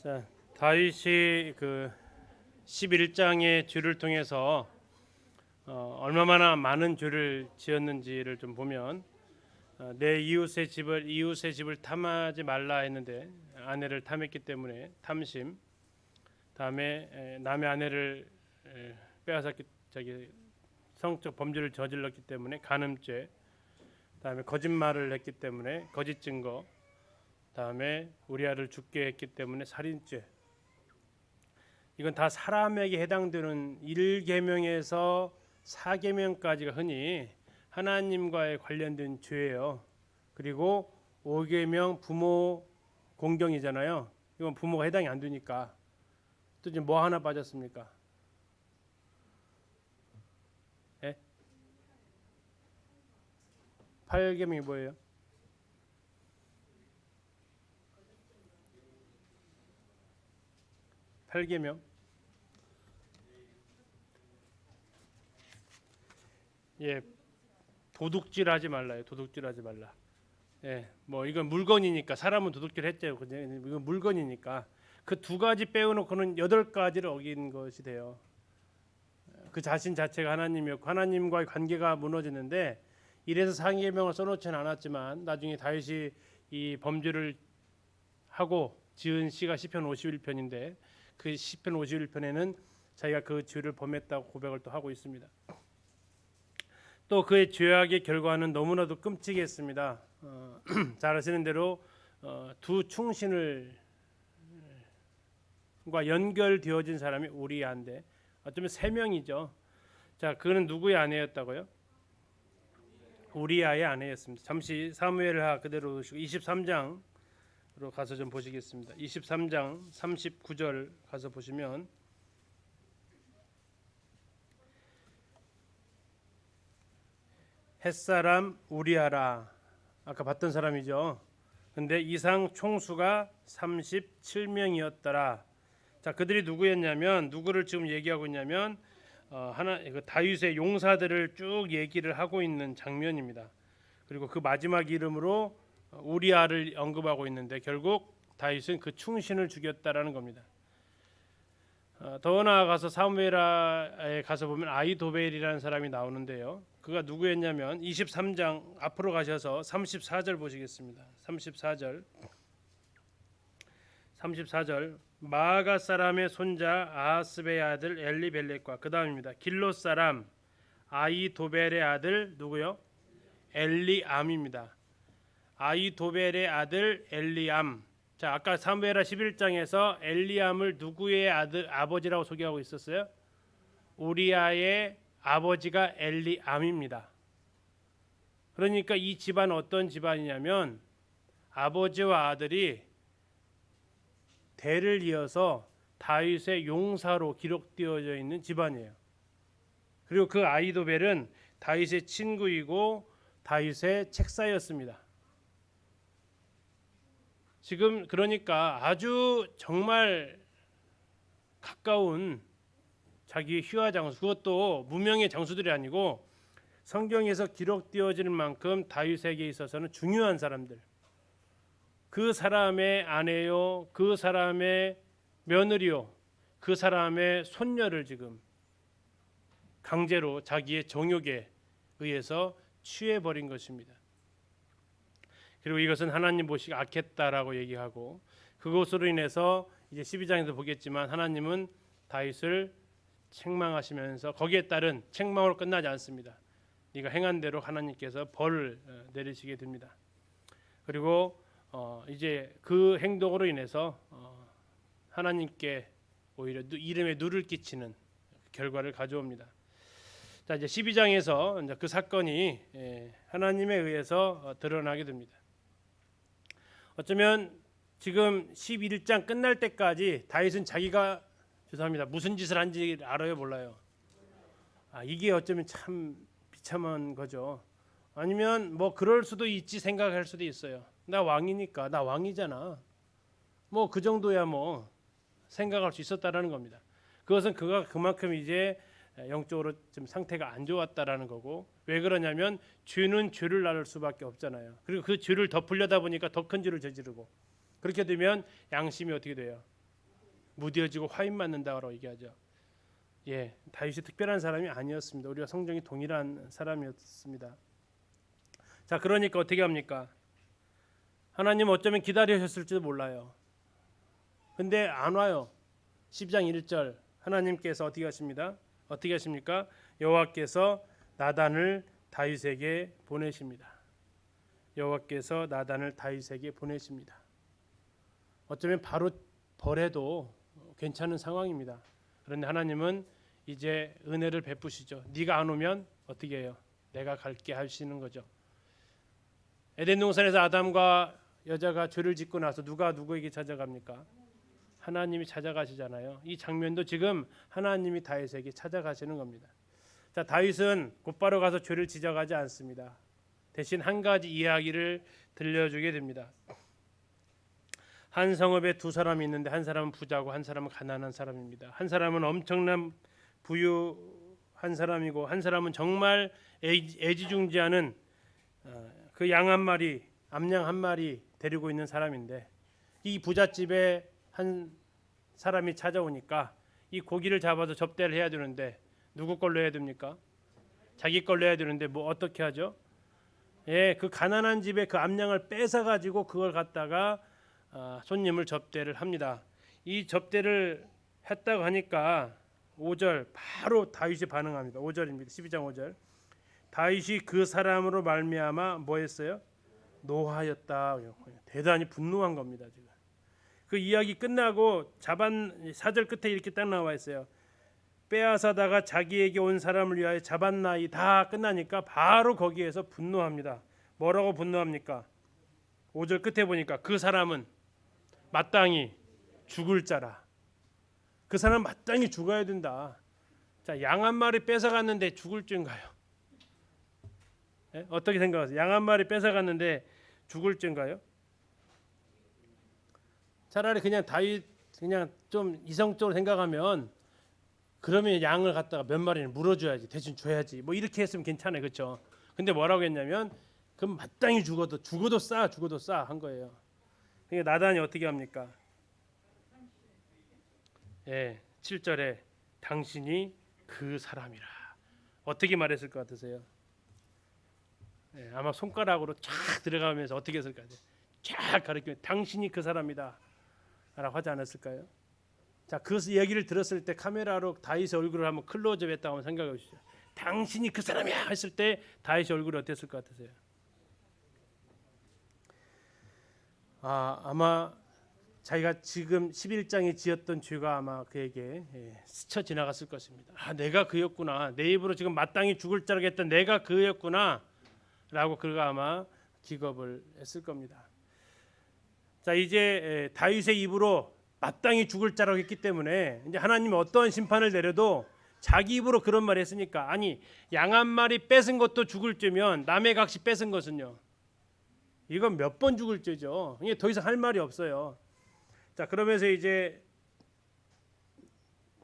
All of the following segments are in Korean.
자, 다윗이 그 11장의 죄를 통해서 얼마나 많은 죄를 지었는지를 좀 보면 내 이웃의 집을 탐하지 말라 했는데 아내를 탐했기 때문에 탐심, 다음에 남의 아내를 빼앗았기 성적 범죄를 저질렀기 때문에 간음죄, 다음에 거짓말을 했기 때문에 거짓 증거, 다음에 우리아를 죽게 했기 때문에 살인죄. 이건 다 사람에게 해당되는 1계명에서 4계명까지가 흔히 하나님과의 관련된 죄예요. 그리고 5계명 부모 공경이잖아요. 이건 부모가 해당이 안 되니까. 또 이제 뭐 하나 빠졌습니까? 예? 8계명이 뭐예요? 팔계명 예, 도둑질하지 말라요. 도둑질하지 말라. 예, 뭐 이건 물건이니까 사람은 도둑질했죠. 근데 이건 물건이니까 그 두 가지 빼놓고는 8가지를 어긴 것이 돼요. 그 자신 자체가 하나님이었고 하나님과의 관계가 무너지는데 이래서 상계명을 써놓지는 않았지만 나중에 다윗이 이 범죄를 하고 지은 시가 시편 51편인데 그 시편 51편에는 자기가 그 죄를 범했다고 고백을 또 하고 있습니다. 또 그의 죄악의 결과는 너무나도 끔찍했습니다. 잘 아시는 대로 두 충신을 과 연결되어진 사람이 우리아인데 어쩌면 3명이죠. 자, 그는 누구의 아내였다고요? 우리아의 아내였습니다. 잠시 사무엘하 그대로 두시고 23장으로 가서 좀 보시겠습니다. 23장 39절 가서 보시면 햇사람 우리아라, 아까 봤던 사람이죠. 근데 이상 총수가 37명이었더라. 자, 그들이 누구였냐면 누구를 지금 얘기하고 있냐면 다윗의 용사들을 쭉 얘기를 하고 있는 장면입니다. 그리고 그 마지막 이름으로 우리아를 언급하고 있는데 결국 다윗은 그 충신을 죽였다라는 겁니다. 더 나아가서 사무엘하에 가서 보면 아히도벨이라는 사람이 나오는데요. 그가 누구였냐면 23장 앞으로 가셔서 34절 보시겠습니다. 34절 마아가 사람의 손자 아하스베의 아들 엘리벨렉과 그 다음입니다. 길롯 사람 아히도벨의 아들 누구요? 엘리암입니다. 아히도벨의 아들 엘리암. 자, 아까 사무엘하 11장에서 엘리암을 누구의 아버지라고 소개하고 있었어요? 우리아의 아버지가 엘리암입니다. 그러니까 이 집안은 어떤 집안이냐면 아버지와 아들이 대를 이어서 다윗의 용사로 기록되어져 있는 집안이에요. 그리고 그 아히도벨은 다윗의 친구이고 다윗의 책사였습니다. 지금 그러니까 아주 정말 가까운 자기의 휘하 장수, 그것도 무명의 장수들이 아니고 성경에서 기록되어지는 만큼 다윗에게 있어서는 중요한 사람들, 그 사람의 아내요, 그 사람의 며느리요, 그 사람의 손녀를 지금 강제로 자기의 정욕에 의해서 취해버린 것입니다. 그리고 이것은 하나님 보시기에 악했다라고 얘기하고 그것으로 인해서 이제 12장에서 보겠지만 하나님은 다윗을 책망하시면서 거기에 따른 책망으로 끝나지 않습니다. 네가 행한 대로 하나님께서 벌을 내리시게 됩니다. 그리고 이제 그 행동으로 인해서 하나님께 오히려 이름에 누를 끼치는 결과를 가져옵니다. 자, 이제 12장에서 이제 그 사건이 하나님에 의해서 드러나게 됩니다. 어쩌면 지금 11장 끝날 때까지 다윗은 자기가 죄송합니다. 무슨 짓을 한지 알아요, 몰라요? 이게 어쩌면 참 비참한 거죠. 아니면 뭐 그럴 수도 있지 생각할 수도 있어요. 나 왕이니까, 나 왕이잖아. 뭐 그 정도야 뭐 생각할 수 있었다라는 겁니다. 그것은 그가 그만큼 이제 영적으로 좀 상태가 안 좋았다라는 거고, 왜 그러냐면 죄는 죄를 낳을 수밖에 없잖아요. 그리고 그 죄를 덮으려다 보니까 더 큰 죄를 저지르고, 그렇게 되면 양심이 어떻게 돼요? 무뎌지고 화인 맞는다고 얘기하죠. 예, 다윗이 특별한 사람이 아니었습니다. 우리가 성경이 동일한 사람이었습니다. 자, 그러니까 어떻게 합니까? 하나님 어쩌면 기다리셨을지도 몰라요. 근데 안 와요. 12장 1절 하나님께서 어떻게 하십니다? 어떻게 하십니까? 여호와께서 나단을 다윗에게 보내십니다. 여호와께서 나단을 다윗에게 보내십니다. 어쩌면 바로 벌해도 괜찮은 상황입니다. 그런데 하나님은 이제 은혜를 베푸시죠. 네가 안 오면 어떻게 해요? 내가 갈게 하시는 거죠. 에덴 동산에서 아담과 여자가 죄를 짓고 나서 누가 누구에게 찾아갑니까? 하나님이 찾아가시잖아요. 이 장면도 지금 하나님이 다윗에게 찾아가시는 겁니다. 자, 다윗은 곧바로 가서 죄를 지적하지 않습니다. 대신 한 가지 이야기를 들려주게 됩니다. 한 성읍에 두 사람이 있는데 한 사람은 부자고 한 사람은 가난한 사람입니다. 한 사람은 엄청난 부유한 사람이고 한 사람은 정말 애지중지하는 그 양 한 마리, 암양 한 마리 데리고 있는 사람인데 이 부잣집에 한 사람이 찾아오니까 이 고기를 잡아서 접대를 해야 되는데 누구 걸로 해야 됩니까? 자기 걸로 해야 되는데 뭐 어떻게 하죠? 예, 그 가난한 집에 그 암양을 뺏어 가지고 그걸 갖다가 손님을 접대를 합니다. 이 접대를 했다고 하니까 5절 바로 다윗이 반응합니다. 5절입니다. 12장 5절. 다윗이 그 사람으로 말미암아 뭐 했어요? 노하였다. 대단히 분노한 겁니다, 지금. 그 이야기 끝나고 4절 끝에 이렇게 딱 나와 있어요. 빼앗아다가 자기에게 온 사람을 위하여 잡았나이. 다 끝나니까 바로 거기에서 분노합니다. 뭐라고 분노합니까? 5절 끝에 보니까 그 사람은 마땅히 죽을 자라. 그 사람 마땅히 죽어야 된다. 자, 양 한 마리 뺏어갔는데 죽을 죄인가요? 예? 어떻게 생각하세요? 양 한 마리 뺏어갔는데 죽을 죄인가요? 차라리 그냥 다윗 그냥 좀 이성적으로 생각하면 그러면 양을 갖다가 몇 마리는 물어줘야지, 대신 줘야지. 뭐 이렇게 했으면 괜찮아요, 그렇죠? 근데 뭐라고 했냐면 그럼 마땅히 죽어도 싸 한 거예요. 그러니까 나단이 어떻게 합니까? 예, 7절에 당신이 그 사람이라. 어떻게 말했을 것 같으세요? 예, 아마 손가락으로 쫙 들어가면서 어떻게 했을 것 같아요? 쫙 가리키면 당신이 그 사람이다 라고 하지 않았을까요? 자, 그 얘기를 들었을 때 카메라로 다윗의 얼굴을 한번 클로즈업 했다고 한번 생각해 보시죠. 당신이 그 사람이야 했을 때 다윗의 얼굴이 어땠을 것 같으세요? 아마 자기가 지금 11장에 지었던 죄가 아마 그에게 스쳐 지나갔을 것입니다. 내가 그였구나. 내 입으로 지금 마땅히 죽을 자라고 했던 내가 그였구나 라고 그가 아마 기겁을 했을 겁니다. 자, 이제 다윗의 입으로 마땅히 죽을 자라고 했기 때문에 이제 하나님이 어떠한 심판을 내려도 자기 입으로 그런 말을 했으니까, 아니 양 한 마리 뺏은 것도 죽을 죄면 남의 각시 뺏은 것은요, 이건 몇 번 죽을 죄죠. 이게 더 이상 할 말이 없어요. 자, 그러면서 이제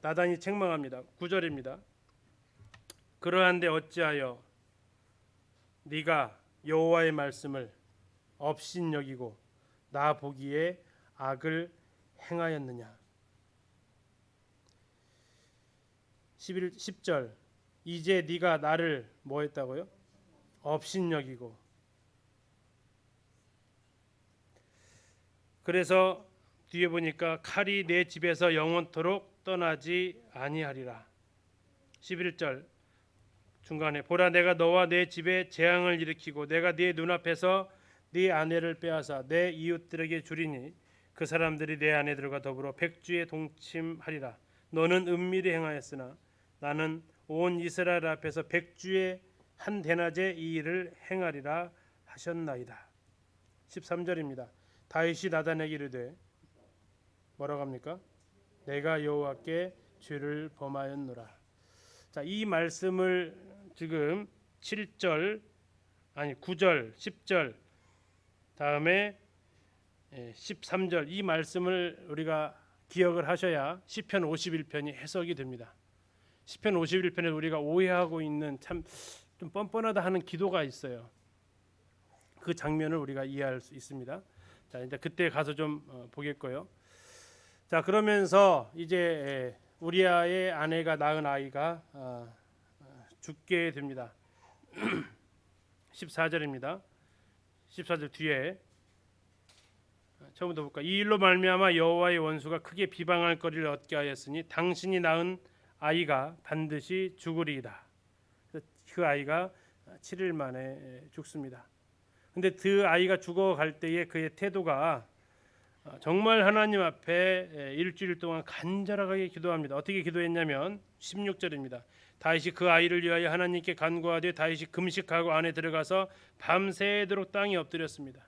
나단이 책망합니다. 9절입니다. 그러한데 어찌하여 네가 여호와의 말씀을 업신여기고 나 보기에 악을 행하였느냐. 10절 이제 네가 나를 뭐 했다고요? 업신여기고. 그래서 뒤에 보니까 칼이 내 집에서 영원토록 떠나지 아니하리라. 11절 중간에 보라 내가 너와 내 집에 재앙을 일으키고 내가 네 눈앞에서 네 아내를 빼앗아 내 이웃들에게 주리니 그 사람들이 내 아내들과 더불어 백주에 동침하리라. 너는 은밀히 행하였으나 나는 온 이스라엘 앞에서 백주에 한 대낮에 이 일을 행하리라 하셨나이다. 13절입니다. 다윗이 나단에게 이르되 뭐라고 합니까? 내가 여호와께 죄를 범하였노라. 자, 이 말씀을 지금 9절, 10절 다음에 13절 이 말씀을 우리가 기억을 하셔야 시편 51편이 해석이 됩니다. 시편 51편에 우리가 오해하고 있는 참 좀 뻔뻔하다 하는 기도가 있어요. 그 장면을 우리가 이해할 수 있습니다. 자, 이제 그때 가서 좀 보겠고요. 자, 그러면서 이제 우리아의 아내가 낳은 아이가 죽게 됩니다. 14절입니다. 14절 뒤에 처음부터 볼까? 이 일로 말미암아 여호와의 원수가 크게 비방할 거리를 얻게 하였으니 당신이 낳은 아이가 반드시 죽으리이다. 그 아이가 7일 만에 죽습니다. 근데 그 아이가 죽어갈 때에 그의 태도가 정말 하나님 앞에 일주일 동안 간절하게 기도합니다. 어떻게 기도했냐면 16절입니다. 다윗이 그 아이를 위하여 하나님께 간구하되 다윗이 금식하고 안에 들어가서 밤새도록 땅에 엎드렸습니다.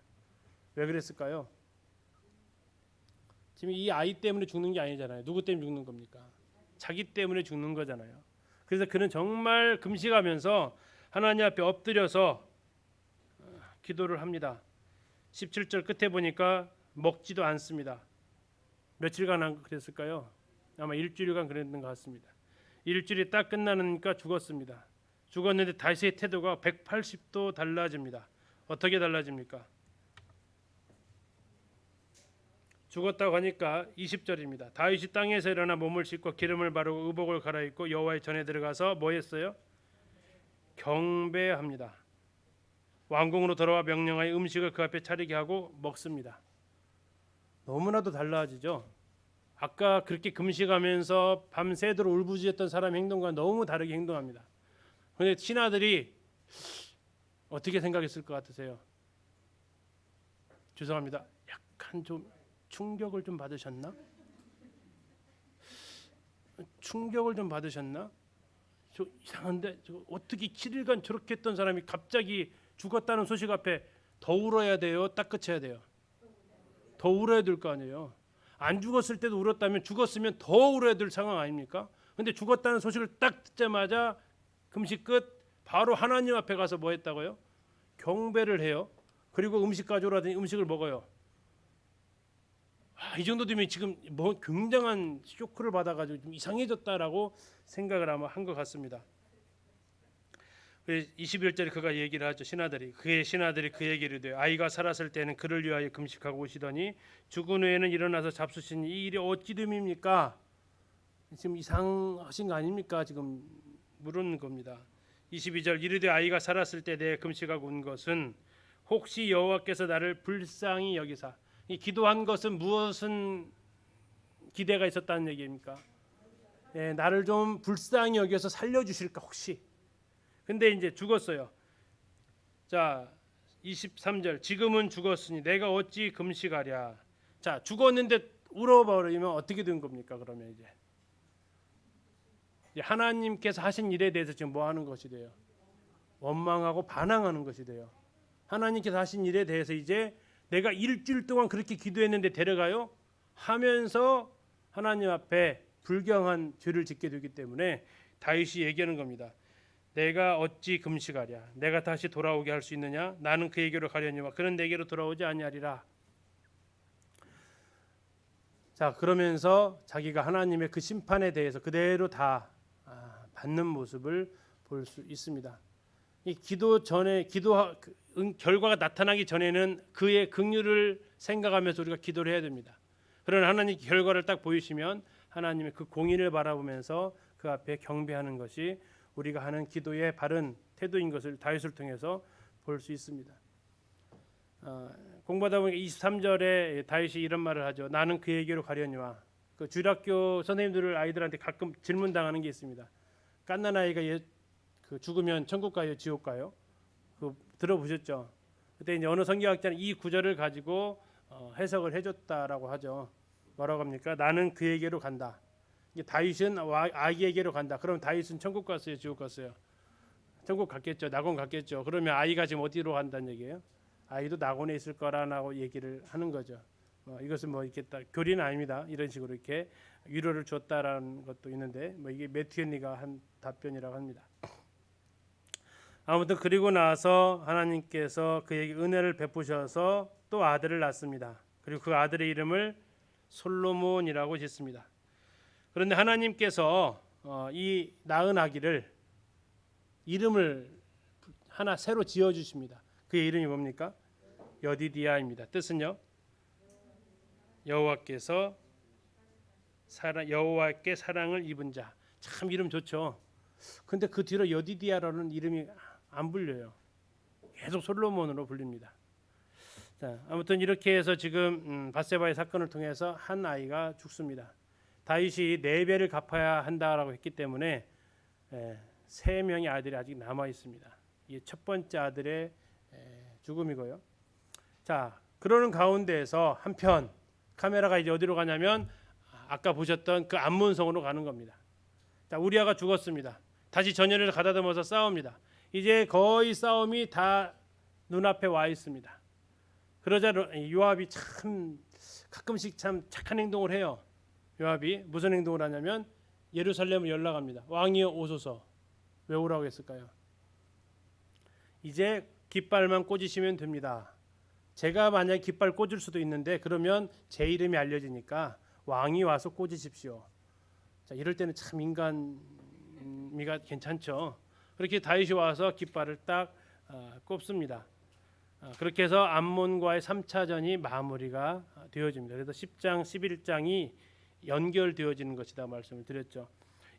왜 그랬을까요? 지금 이 아이 때문에 죽는 게 아니잖아요. 누구 때문에 죽는 겁니까? 자기 때문에 죽는 거잖아요. 그래서 그는 정말 금식하면서 하나님 앞에 엎드려서 기도를 합니다. 17절 끝에 보니까 먹지도 않습니다. 며칠간 그랬을까요? 아마 일주일간 그랬는 것 같습니다. 일주일이 딱 끝나니까 죽었습니다. 죽었는데 다윗의 태도가 180도 달라집니다. 어떻게 달라집니까? 죽었다고 하니까 20절입니다. 다윗이 땅에서 일어나 몸을 씻고 기름을 바르고 의복을 갈아입고 여호와의 전에 들어가서 뭐 했어요? 경배합니다. 왕궁으로 돌아와 명령하여 음식을 그 앞에 차리게 하고 먹습니다. 너무나도 달라지죠. 아까 그렇게 금식하면서 밤새도록 울부짖었던 사람 행동과 너무 다르게 행동합니다. 그런데 신하들이 어떻게 생각했을 것 같으세요? 죄송합니다. 약간 좀 충격을 좀 받으셨나? 충격을 좀 받으셨나? 저 이상한데 저 어떻게 7일간 저렇게 했던 사람이 갑자기 죽었다는 소식 앞에 더 울어야 돼요? 딱 그쳐야 돼요? 더 울어야 될 거 아니에요. 안 죽었을 때도 울었다면 죽었으면 더 울어야 될 상황 아닙니까? 근데 죽었다는 소식을 딱 듣자마자 금식 끝 바로 하나님 앞에 가서 뭐 했다고요? 경배를 해요. 그리고 음식 가져오라더니 음식을 먹어요. 이 정도 되면 지금 뭐 굉장한 쇼크를 받아가지고 좀 이상해졌다라고 생각을 아마 한 것 같습니다. 21절에 그가 얘기를 하죠. 그의 신하들이 그 얘기를 돼요. 아이가 살았을 때는 그를 위하여 금식하고 오시더니 죽은 후에는 일어나서 잡수시니 이 일이 어찌 됨입니까? 지금 이상하신 거 아닙니까? 지금 물은 겁니다. 22절 이르되 아이가 살았을 때 내 금식하고 온 것은 혹시 여호와께서 나를 불쌍히 여기사. 이 기도한 것은 무엇은 기대가 있었다는 얘기입니까? 나를 좀 불쌍히 여겨서 살려주실까 혹시. 근데 이제 죽었어요. 자 23절 지금은 죽었으니 내가 어찌 금식하랴. 자 죽었는데 울어버리면 어떻게 된 겁니까? 그러면 이제 하나님께서 하신 일에 대해서 지금 뭐 하는 것이 돼요? 원망하고 반항하는 것이 돼요. 하나님께서 하신 일에 대해서 이제 내가 일주일 동안 그렇게 기도했는데 데려가요? 하면서 하나님 앞에 불경한 죄를 짓게 되기 때문에 다윗이 얘기하는 겁니다. 내가 어찌 금식하랴. 내가 다시 돌아오게 할 수 있느냐? 나는 그에게로 가려니와 그는 내게로 돌아오지 아니하리라. 자 그러면서 자기가 하나님의 그 심판에 대해서 그대로 다 받는 모습을 볼 수 있습니다. 이 기도 전에 결과가 나타나기 전에는 그의 긍휼을 생각하면서 우리가 기도를 해야 됩니다. 그러나 하나님 결과를 딱 보이시면 하나님의 그 공의를 바라보면서 그 앞에 경배하는 것이 우리가 하는 기도의 바른 태도인 것을 다윗을 통해서 볼 수 있습니다. 공부하다 보니까 23절에 다윗이 이런 말을 하죠. 나는 그에게로 가려니와. 그 주일학교 선생님들을 아이들한테 가끔 질문당하는 게 있습니다. 갓난 아이가 죽으면 천국 가요, 지옥 가요? 그 들어보셨죠? 그때 이제 어느 성경학자는 이 구절을 가지고 해석을 해줬다라고 하죠. 뭐라고 합니까? 나는 그에게로 간다. 다윗은 아기에게로 간다. 그럼 다윗은 천국 갔어요, 지옥 갔어요? 천국 갔겠죠. 낙원 갔겠죠. 그러면 아이가 지금 어디로 간다는 얘기예요? 아이도 낙원에 있을 거라고 얘기를 하는 거죠. 이것은 뭐 이렇게 교리는 아닙니다. 이런 식으로 이렇게 위로를 줬다라는 것도 있는데 이게 매튜 헨리가 한 답변이라고 합니다. 아무튼 그리고 나서 하나님께서 그에게 은혜를 베푸셔서 또 아들을 낳습니다. 그리고 그 아들의 이름을 솔로몬이라고 짓습니다. 그런데 하나님께서 이 낳은 아기를 이름을 하나 새로 지어 주십니다. 그의 이름이 뭡니까? 여디디아입니다. 뜻은요? 여호와께서 여호와께 사랑을 입은 자. 참 이름 좋죠. 근데 그 뒤로 여디디아라는 이름이 안 불려요. 계속 솔로몬으로 불립니다. 자, 아무튼 이렇게 해서 지금 밧세바의 사건을 통해서 한 아이가 죽습니다. 다윗이 4배를 갚아야 한다라고 했기 때문에 3명의 아들이 아직 남아 있습니다. 이게 첫 번째 아들의 죽음이고요. 자, 그러는 가운데에서 한편 카메라가 이제 어디로 가냐면 아까 보셨던 그 암몬성으로 가는 겁니다. 자, 우리아가 죽었습니다. 다시 전열을 가다듬어서 싸웁니다. 이제 거의 싸움이 다 눈앞에 와 있습니다. 그러자 요압이 참 가끔씩 참 착한 행동을 해요. 요압이 무슨 행동을 하냐면 예루살렘을 연락합니다. 왕이여 오소서. 왜 오라고 했을까요? 이제 깃발만 꽂으시면 됩니다. 제가 만약 깃발 꽂을 수도 있는데 그러면 제 이름이 알려지니까 왕이 와서 꽂으십시오. 자, 이럴 때는 참 인간미가 괜찮죠. 그렇게 다윗이 와서 깃발을 딱 꼽습니다. 그렇게 해서 암몬과의 3차전이 마무리가 되어집니다. 그래서 10장, 11장이 연결되어지는 것이다 말씀을 드렸죠.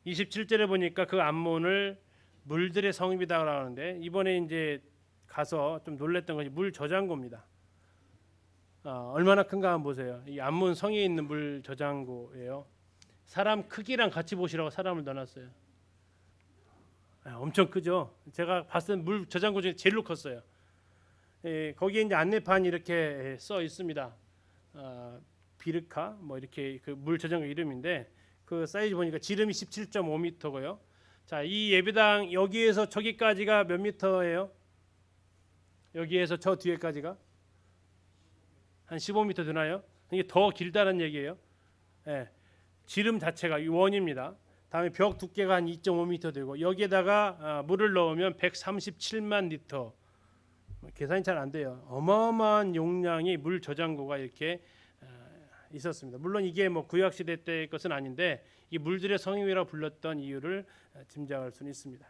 27절에 보니까 그 암몬을 물들의 성읍이라고 하는데 이번에 이제 가서 좀 놀랬던 것이 물 저장고입니다. 얼마나 큰가 한번 보세요. 이 암몬 성에 있는 물 저장고예요. 사람 크기랑 같이 보시라고 사람을 넣어놨어요. 엄청 크죠. 제가 봤을 때 물 저장고 중에 제일로 컸어요. 거기에 이제 안내판이 이렇게 써 있습니다. 비르카 뭐 이렇게 그 물 저장고 이름인데 그 사이즈 보니까 지름이 17.5m고요. 자, 이 예배당 여기에서 저기까지가 몇 미터예요? 여기에서 저 뒤에까지가 한 15m 되나요? 이게 더 길다는 얘기예요. 지름 자체가 원입니다. 다음에 벽 두께가 한 2.5m 되고 여기에다가 물을 넣으면 137만 리터. 계산이 잘 안 돼요. 어마어마한 용량의 물 저장고가 이렇게 있었습니다. 물론 이게 뭐 구약 시대 때 것은 아닌데 이 물들의 성임이라고 불렀던 이유를 짐작할 수는 있습니다.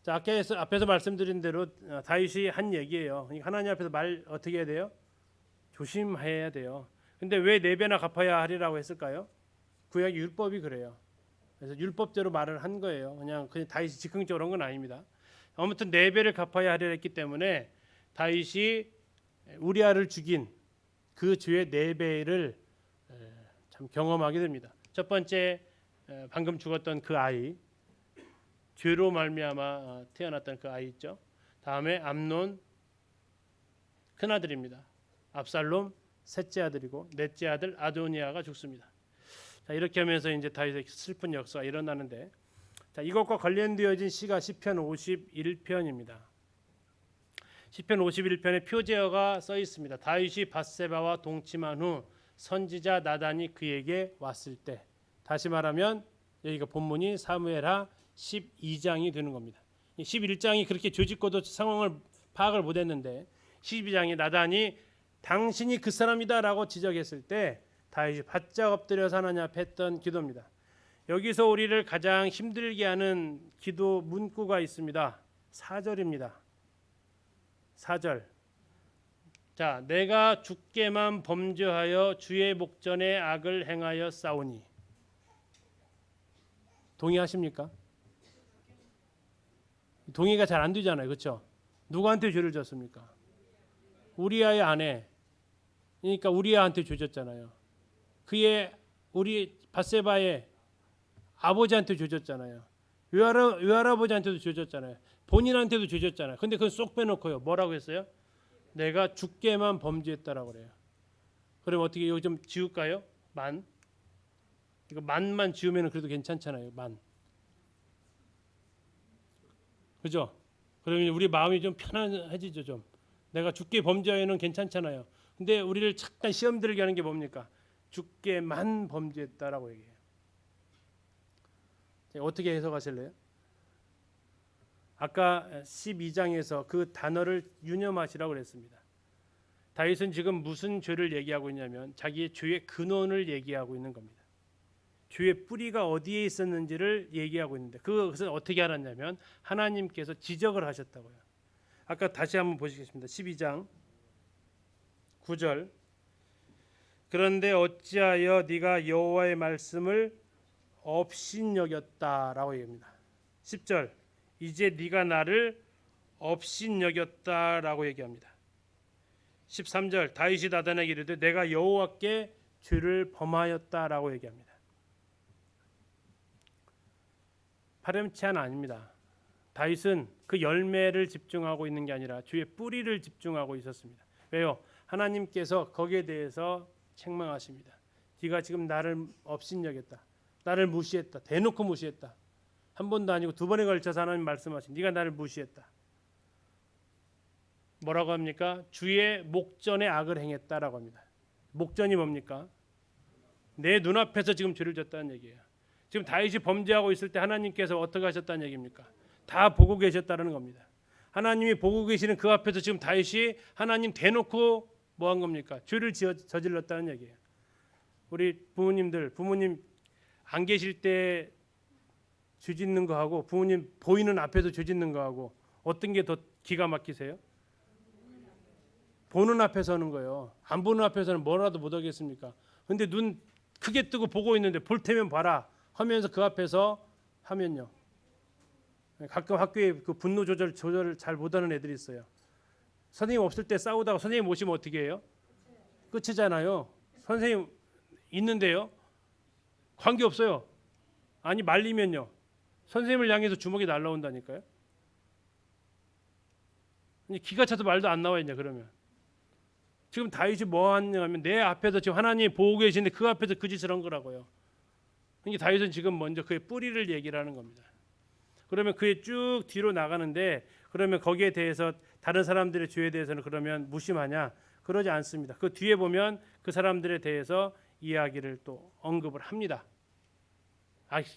자, 앞에서 말씀드린 대로 다윗이 한 얘기예요. 하나님 앞에서 말 어떻게 해야 돼요? 조심해야 돼요. 근데 왜 4배나 갚아야 하리라고 했을까요? 구약 율법이 그래요. 그래서 율법대로 말을 한 거예요. 그냥 다윗이 즉흥적으로 한 건 아닙니다. 아무튼 4배를 갚아야 하리라 했기 때문에 다윗이 우리아를 죽인 그 죄의 4배를 참 경험하게 됩니다. 첫 번째 방금 죽었던 그 아이, 죄로 말미암아 태어났던 그 아이 있죠. 다음에 암논 큰아들입니다. 압살롬 셋째 아들이고 넷째 아들 아도니아가 죽습니다. 자, 이렇게 하면서 이제 다윗의 슬픈 역사가 일어나는데, 자, 이것과 관련되어진 시가 시편 51편입니다. 시편 51편에 표제어가 써 있습니다. 다윗이 밧세바와 동침한 후 선지자 나단이 그에게 왔을 때, 다시 말하면 여기가 본문이 사무엘하 12장이 되는 겁니다. 11장이 그렇게 조직고도 상황을 파악을 못했는데 12장에 나단이 당신이 그 사람이다라고 지적했을 때 다윗이 바짝 엎드려서 하나님 앞에 했던 기도입니다. 여기서 우리를 가장 힘들게 하는 기도 문구가 있습니다. 4절입니다. 4절. 자, 내가 주께만 범죄하여 주의 목전에 악을 행하여 싸우니. 동의하십니까? 동의가 잘 안 되잖아요. 그렇죠? 누구한테 죄를 졌습니까? 우리아의 아내. 그러니까 우리아한테 죄 졌잖아요. 우리 밧세바의 아버지한테 죄 졌잖아요. 외할아버지한테도 죄 졌잖아요. 본인한테도 죄 졌잖아요. 근데 그건 쏙 빼놓고요. 뭐라고 했어요? 내가 주께만 범죄했다라고 그래요. 그럼 어떻게 이거 좀 지울까요? 만. 이거 만만 지우면 그래도 괜찮잖아요. 만. 그죠? 그러면 우리 마음이 좀 편안해지죠. 좀. 내가 주께 범죄하여는 괜찮잖아요. 근데 우리를 잠깐 시험 들게 하는 게 뭡니까? 주께만 범죄했다라고 얘기해요. 어떻게 해석하실래요? 아까 12장에서 그 단어를 유념하시라고 그랬습니다. 다윗은 지금 무슨 죄를 얘기하고 있냐면 자기의 죄의 근원을 얘기하고 있는 겁니다. 죄의 뿌리가 어디에 있었는지를 얘기하고 있는데 그것은 어떻게 알았냐면 하나님께서 지적을 하셨다고요. 아까 다시 한번 보시겠습니다. 12장 9절. 그런데 어찌하여 네가 여호와의 말씀을 업신여겼다라고 얘기합니다. 10절 이제 네가 나를 업신여겼다라고 얘기합니다. 13절 다윗이 나단에게 이르되 내가 여호와께 죄를 범하였다라고 얘기합니다. 파렴치한 아닙니다. 다윗은 그 열매를 집중하고 있는 게 아니라 주의 뿌리를 집중하고 있었습니다. 왜요? 하나님께서 거기에 대해서 책망하십니다. 네가 지금 나를 업신여겼다. 나를 무시했다. 대놓고 무시했다. 한 번도 아니고 두 번에 걸쳐서 하나님 말씀하신 네가 나를 무시했다. 뭐라고 합니까? 주의 목전에 악을 행했다라고 합니다. 목전이 뭡니까? 내 눈앞에서 지금 죄를 졌다는 얘기예요. 지금 다윗이 범죄하고 있을 때 하나님께서 어떻게 하셨다는 얘기입니까? 다 보고 계셨다는 겁니다. 하나님이 보고 계시는 그 앞에서 지금 다윗이 하나님 대놓고 뭐 한 겁니까? 죄를 저질렀다는 얘기예요. 우리 부모님 안 계실 때 죄 짓는 거하고 부모님 보이는 앞에서 죄 짓는 거하고 어떤 게 더 기가 막히세요? 보는 앞에서 하는 거예요. 안 보는 앞에서는 뭐라도 못 하겠습니까? 근데 눈 크게 뜨고 보고 있는데 볼 테면 봐라 하면서 그 앞에서 하면요. 가끔 학교에 그 분노 조절을 잘 못하는 애들이 있어요. 선생님 없을 때 싸우다가 선생님 오시면 어떻게 해요? 끝이잖아요. 선생님 있는데요. 관계 없어요. 아니 말리면요. 선생님을 향해서 주먹이 날라온다니까요. 기가 차서 말도 안 나와 있냐 그러면. 지금 다윗이 뭐 하냐면 내 앞에서 지금 하나님이 보고 계시는데 그 앞에서 그 짓을 한 거라고요. 그러니까 다윗은 지금 먼저 그의 뿌리를 얘기를 하는 겁니다. 그러면 그의 쭉 뒤로 나가는데 그러면 거기에 대해서 다른 사람들의 죄에 대해서는 그러면 무심하냐? 그러지 않습니다. 그 뒤에 보면 그 사람들에 대해서 이야기를 또 언급을 합니다.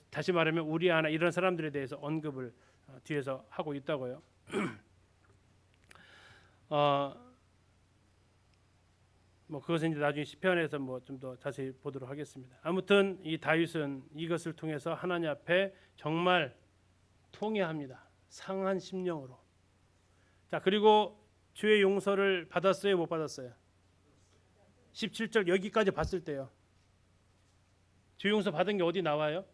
다시 말하면 우리아나 이런 사람들에 대해서 언급을 뒤에서 하고 있다고요. 뭐 그것은 이제 나중에 시편에서 뭐 좀 더 자세히 보도록 하겠습니다. 아무튼 이 다윗은 이것을 통해서 하나님 앞에 정말 통회합니다. 상한 심령으로. 자, 그리고 죄의 용서를 받았어요, 못 받았어요? 17절 여기까지 봤을 때요. 죄 용서 받은 게 어디 나와요?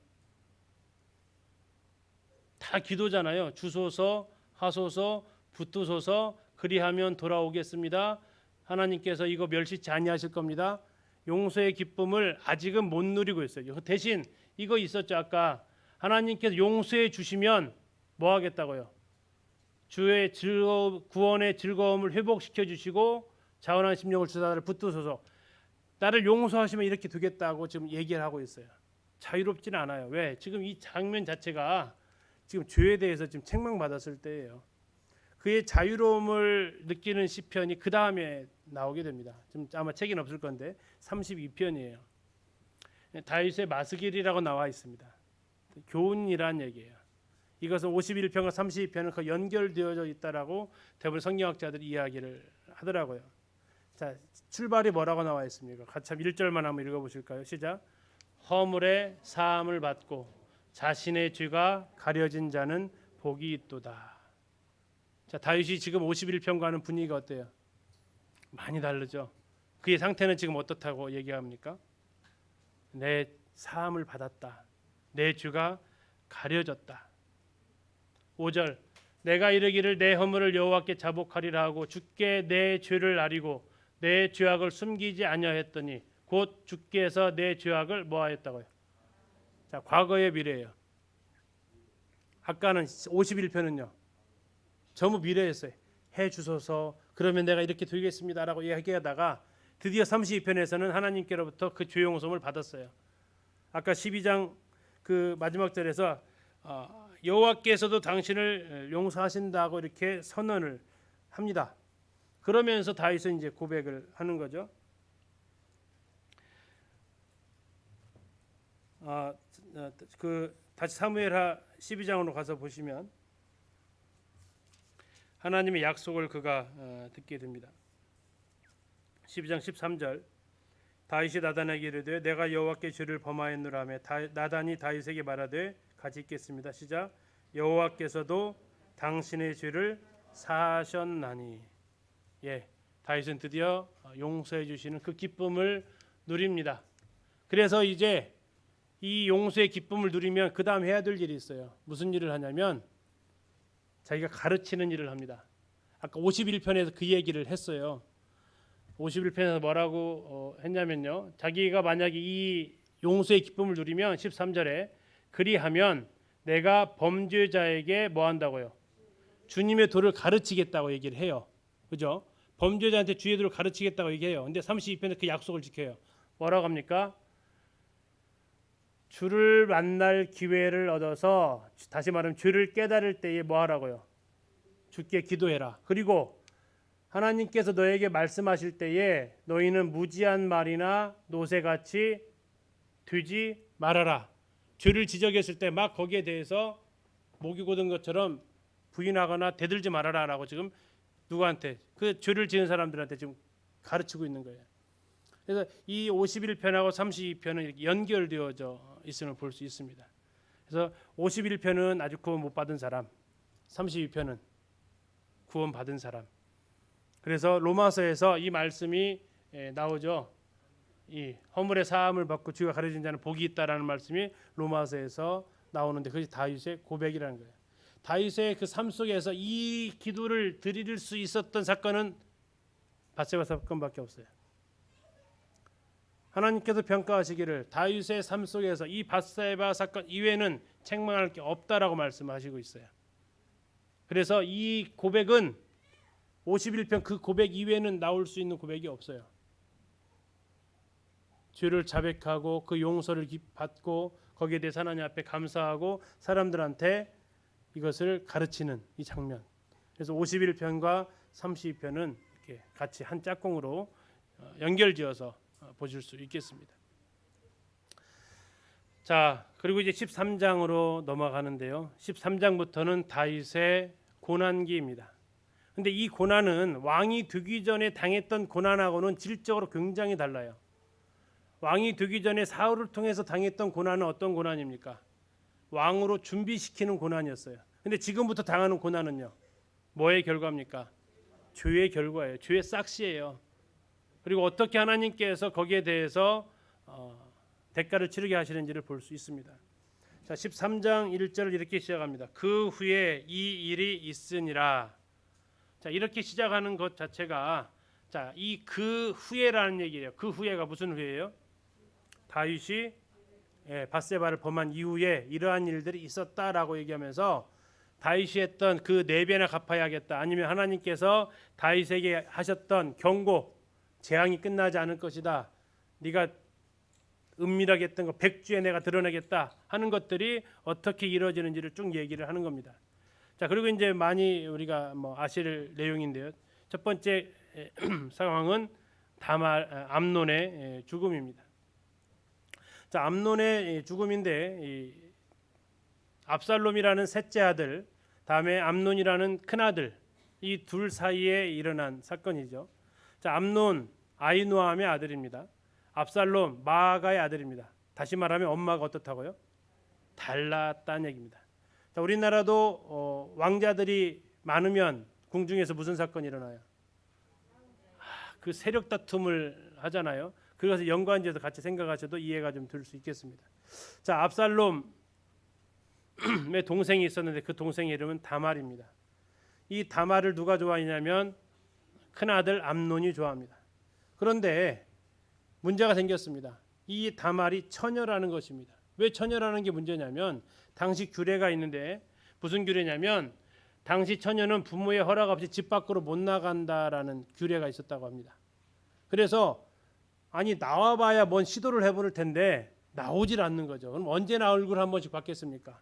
다 기도잖아요. 주소서, 하소서, 붙드소서, 그리하면 돌아오겠습니다. 하나님께서 이거 멸시치 아니하실 겁니다. 용서의 기쁨을 아직은 못 누리고 있어요. 대신 이거 있었죠. 아까 하나님께서 용서해 주시면 뭐 하겠다고요? 주의 구원의 즐거움을 회복시켜 주시고 자원한 심령을 주사 나를 붙드소서. 나를 용서하시면 이렇게 두겠다고 지금 얘기를 하고 있어요. 자유롭지는 않아요. 왜? 지금 이 장면 자체가 지금 죄에 대해서 지금 책망받았을 때예요. 그의 자유로움을 느끼는 시편이 그 다음에 나오게 됩니다. 지금 아마 책은 없을 건데 32편이에요. 다윗의 마스길이라고 나와 있습니다. 교훈이란 얘기예요. 이것은 51편과 32편은 그 연결되어져 있다라고 대부분 성경학자들이 이야기를 하더라고요. 자, 출발이 뭐라고 나와 있습니까? 같이 1절만 한번 읽어보실까요? 시작. 허물의 사함을 받고 자신의 죄가 가려진 자는 복이 있도다. 자, 다윗이 지금 51편과는 분위기가 어때요? 많이 다르죠. 그의 상태는 지금 어떻다고 얘기합니까? 내 사함을 받았다. 내 죄가 가려졌다. 5절 내가 이르기를 내 허물을 여호와께 자복하리라 하고 주께 내 죄를 아리고 내 죄악을 숨기지 아니하였더니 곧 주께서 내 죄악을 뭐하였다고요? 자, 과거의 미래예요. 아까는 51편은요. 전부 미래였어요. 해 주소서. 그러면 내가 이렇게 드리겠습니다라고 얘기하다가 드디어 32편에서는 하나님께로부터 그 죄 용서를 받았어요. 아까 12장 그 마지막 절에서 여호와께서도 당신을 용서하신다고 이렇게 선언을 합니다. 그러면서 다윗은 이제 고백을 하는 거죠. 다시 사무엘하 12장으로 가서 보시면 하나님의 약속을 그가 듣게 됩니다. 12장 13절 다윗이 나단에게 이르되 내가 여호와께 죄를 범하였노라 하며 나단이 다윗에게 말하되 같이 읽겠습니다. 시작. 여호와께서도 당신의 죄를 사하셨나니. 예, 다윗은 드디어 용서해 주시는 그 기쁨을 누립니다. 그래서 이제 이 용서의 기쁨을 누리면 그 다음 해야 될 일이 있어요. 무슨 일을 하냐면 자기가 가르치는 일을 합니다. 아까 51편에서 그 얘기를 했어요. 51편에서 뭐라고 했냐면요. 자기가 만약에 이 용서의 기쁨을 누리면 13절에 그리하면 내가 범죄자에게 뭐 한다고요? 주님의 도를 가르치겠다고 얘기를 해요. 그죠? 범죄자한테 주의 도를 가르치겠다고 얘기해요. 근데 32편에 그 약속을 지켜요. 뭐라고 합니까? 주를 만날 기회를 얻어서 다시 말하면 주를 깨달을 때에 뭐 하라고요? 주께 기도해라. 그리고 하나님께서 너에게 말씀하실 때에 너희는 무지한 말이나 노새같이 되지 말아라. 죄를 지적했을 때 막 거기에 대해서 목이 고든 것처럼 부인하거나 대들지 말아라라고 지금 누구한테? 그 죄를 지은 사람들한테 지금 가르치고 있는 거예요. 그래서 이 51편하고 32편은 이렇게 연결되어져 있음을 볼 수 있습니다. 그래서 51편은 아직 구원 못 받은 사람, 32편은 구원 받은 사람. 그래서 로마서에서 이 말씀이 나오죠. 이 허물의 사함을 받고 주가 가르친 자는 복이 있다라는 말씀이 로마서에서 나오는데 그것이 다윗의 고백이라는 거예요. 다윗의 그 삶 속에서 이 기도를 드릴 수 있었던 사건은 밧세바 사건밖에 없어요. 하나님께서 평가하시기를 다윗의 삶 속에서 이 밧세바 사건 이외에는 책망할 게 없다라고 말씀하시고 있어요. 그래서 이 고백은 51편 그 고백 이외에는 나올 수 있는 고백이 없어요. 죄를 자백하고 그 용서를 받고 거기에 대해서 하나님 앞에 감사하고 사람들한테 이것을 가르치는 이 장면. 그래서 51편과 32편은 이렇게 같이 한 짝꿍으로 연결지어서 보실 수 있겠습니다. 자, 그리고 이제 13장으로 넘어가는데요. 13장부터는 다윗의 고난기입니다. 근데 이 고난은 왕이 되기 전에 당했던 고난하고는 질적으로 굉장히 달라요. 왕이 되기 전에 사울을 통해서 당했던 고난은 어떤 고난입니까? 왕으로 준비시키는 고난이었어요. 근데 지금부터 당하는 고난은요. 뭐의 결과입니까? 죄의 결과예요. 죄의 싹시예요. 그리고 어떻게 하나님께서 거기에 대해서 대가를 치르게 하시는지를 볼 수 있습니다. 자, 13장 1절을 이렇게 시작합니다. 그 후에 이 일이 있으니라. 자, 이렇게 시작하는 것 자체가 자, 이 그 후에라는 얘기예요. 그 후에가 무슨 후에예요? 다윗이 밧세바를 범한 이후에 이러한 일들이 있었다라고 얘기하면서 다윗이 했던 그 4배나 갚아야겠다. 아니면 하나님께서 다윗에게 하셨던 경고, 재앙이 끝나지 않을 것이다. 네가 은밀하게 했던 거 100주에 내가 드러내겠다 하는 것들이 어떻게 이루어지는지를 쭉 얘기를 하는 겁니다. 자, 그리고 이제 많이 우리가 아실 내용인데요. 첫 번째 상황은 암논의 죽음입니다. 자, 암논의 죽음인데 압살롬이라는 셋째 아들, 다음에 암논이라는 큰 아들, 이 둘 사이에 일어난 사건이죠. 자, 암논 아히노암의 아들입니다. 압살롬 마아가의 아들입니다. 다시 말하면 엄마가 어떻다고요? 달랐다는 얘기입니다. 자, 우리나라도 왕자들이 많으면 궁중에서 무슨 사건이 일어나요? 그 세력 다툼을 하잖아요. 그래서 연관지어서 같이 생각하셔도 이해가 좀 될 수 있겠습니다. 자, 압살롬의 동생이 있었는데 그 동생의 이름은 다말입니다. 이 다말을 누가 좋아하냐면 큰 아들 암논이 좋아합니다. 그런데 문제가 생겼습니다. 이 다말이 처녀라는 것입니다. 왜 처녀라는 게 문제냐면 당시 규례가 있는데 무슨 규례냐면 당시 처녀는 부모의 허락 없이 집 밖으로 못 나간다라는 규례가 있었다고 합니다. 그래서 아니 나와봐야 뭔 시도를 해볼 텐데 나오질 않는 거죠. 그럼 언제나 얼굴 한 번씩 봤겠습니까?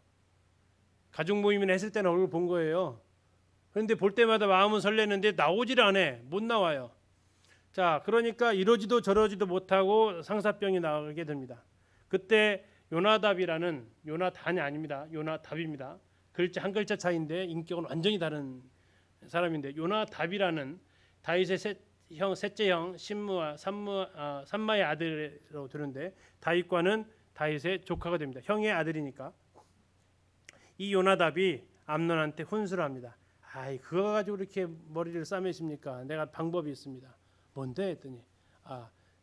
가족 모임이나 했을 때는 얼굴 본 거예요. 그런데 볼 때마다 마음은 설레는데 나오질 않아. 못 나와요. 자, 그러니까 이러지도 저러지도 못하고 상사병이 나게 됩니다. 그때 요나답이라는, 요나단이 아닙니다. 요나답입니다. 글자 한 글자 차이인데 인격은 완전히 다른 사람인데 요나답이라는 다윗의 셋째 형 삼마의 아들로 들은데 다윗과는 다윗의 조카가 됩니다. 형의 아들이니까. 이 요나답이 암논한테 훈수를 합니다. 아이 그거 가지고 이렇게 머리를 싸매십니까? 내가 방법이 있습니다. 뭔데 했더니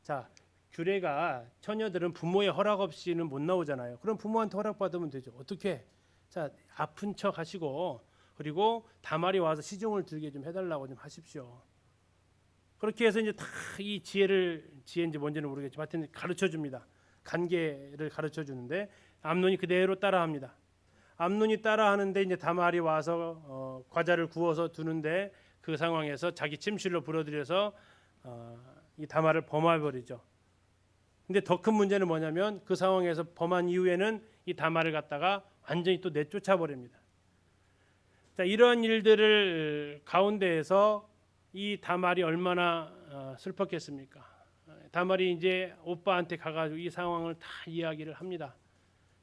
자 규례가 처녀들은 부모의 허락 없이는 못 나오잖아요. 그럼 부모한테 허락 받으면 되죠. 어떻게? 자, 아픈 척 하시고 그리고 다말이 와서 시중을 들게 좀 해달라고 좀 하십시오. 그렇게 해서 이제 다 이 지혜인지 뭔지는 모르겠지만 하여튼 가르쳐 줍니다. 관계를 가르쳐 주는데 암논이 그대로 따라합니다. 암논이 따라하는데 이제 다말이 와서 과자를 구워서 두는데 그 상황에서 자기 침실로 불어들여서 이 다말을 범해버리죠. 근데 더 큰 문제는 뭐냐면 그 상황에서 범한 이후에는 이 다말을 갖다가 완전히 또 내쫓아 버립니다. 자, 이런 일들을 가운데에서 이 다말이 얼마나 슬펐겠습니까? 다말이 이제 오빠한테 가가지고 이 상황을 다 이야기를 합니다.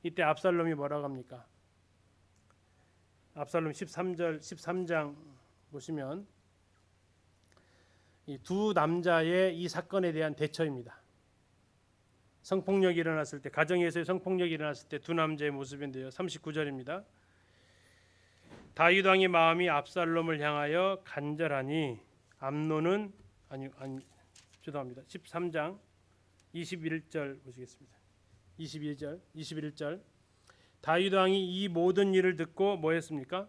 이때 압살롬이 뭐라고 합니까? 압살롬 13장 보시면 이 두 남자의 이 사건에 대한 대처입니다. 성폭력이 일어났을 때, 가정에서의 성폭력이 일어났을 때 두 남자의 모습인데요. 39절입니다. 다윗 왕의 마음이 압살롬을 향하여 간절하니 암논은 죄송합니다. 13장 21절 보시겠습니다. 21절 다윗 왕이 이 모든 일을 듣고 뭐 했습니까?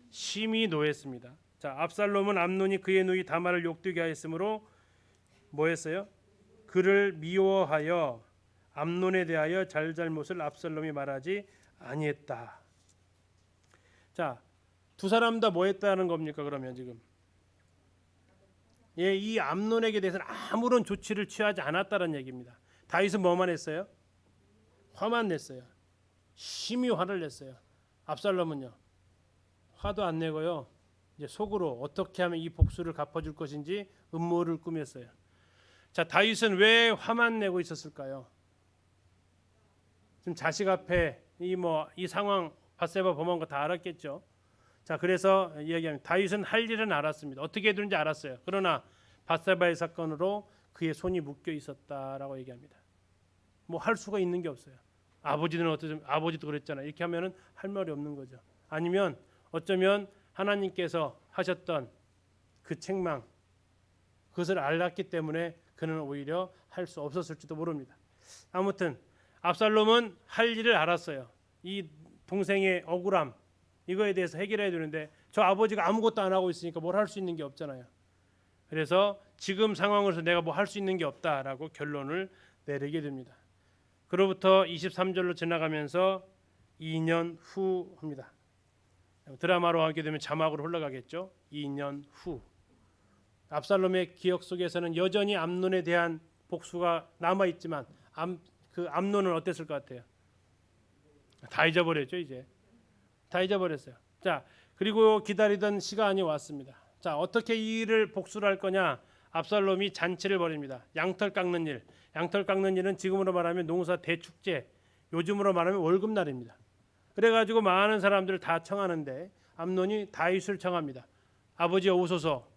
심히 노했습니다. 자, 압살롬은 암논이 그의 누이 다말을 욕되게 하였으므로 뭐 했어요? 그를 미워하여 암논에 대하여 잘잘못을 압살롬이 말하지 아니했다. 자, 두 사람 다 뭐 했다는 겁니까? 그러면 지금 이 암논에게 대해서는 아무런 조치를 취하지 않았다는 얘기입니다. 다윗은 뭐만 했어요? 화만 냈어요. 심히 화를 냈어요. 압살롬은요, 화도 안 내고요, 이제 속으로 어떻게 하면 이 복수를 갚아줄 것인지 음모를 꾸몄어요. 자, 다윗은 왜 화만 내고 있었을까요? 지금 자식 앞에 이 상황 밧세바 범한 거 다 알았겠죠. 자, 그래서 이야기합니다. 다윗은 할 일은 알았습니다. 어떻게 되는지 알았어요. 그러나 밧세바의 사건으로 그의 손이 묶여 있었다라고 얘기합니다. 뭐 할 수가 있는 게 없어요. 아버지도 그랬잖아요. 이렇게 하면은 할 말이 없는 거죠. 아니면 어쩌면 하나님께서 하셨던 그 책망, 그것을 알았기 때문에 그는 오히려 할 수 없었을지도 모릅니다. 아무튼 압살롬은 할 일을 알았어요. 이 동생의 억울함, 이거에 대해서 해결해야 되는데 저 아버지가 아무것도 안 하고 있으니까 뭘 할 수 있는 게 없잖아요. 그래서 지금 상황에서 내가 뭐 할 수 있는 게 없다라고 결론을 내리게 됩니다. 그로부터 23절로 지나가면서 2년 후입니다. 드라마로 하게 되면 자막으로 흘러가겠죠. 2년 후. 압살롬의 기억 속에서는 여전히 암논에 대한 복수가 남아 있지만 그 암논은 어땠을 것 같아요? 다 잊어버렸죠, 이제. 다 잊어버렸어요. 자, 그리고 기다리던 시간이 왔습니다. 자, 어떻게 이 일을 복수를 할 거냐? 압살롬이 잔치를 벌입니다. 양털 깎는 일. 양털 깎는 일은 지금으로 말하면 농사 대축제, 요즘으로 말하면 월급날입니다. 그래가지고 많은 사람들을 다 청하는데 암논이 다윗을 청합니다. 아버지 오소서,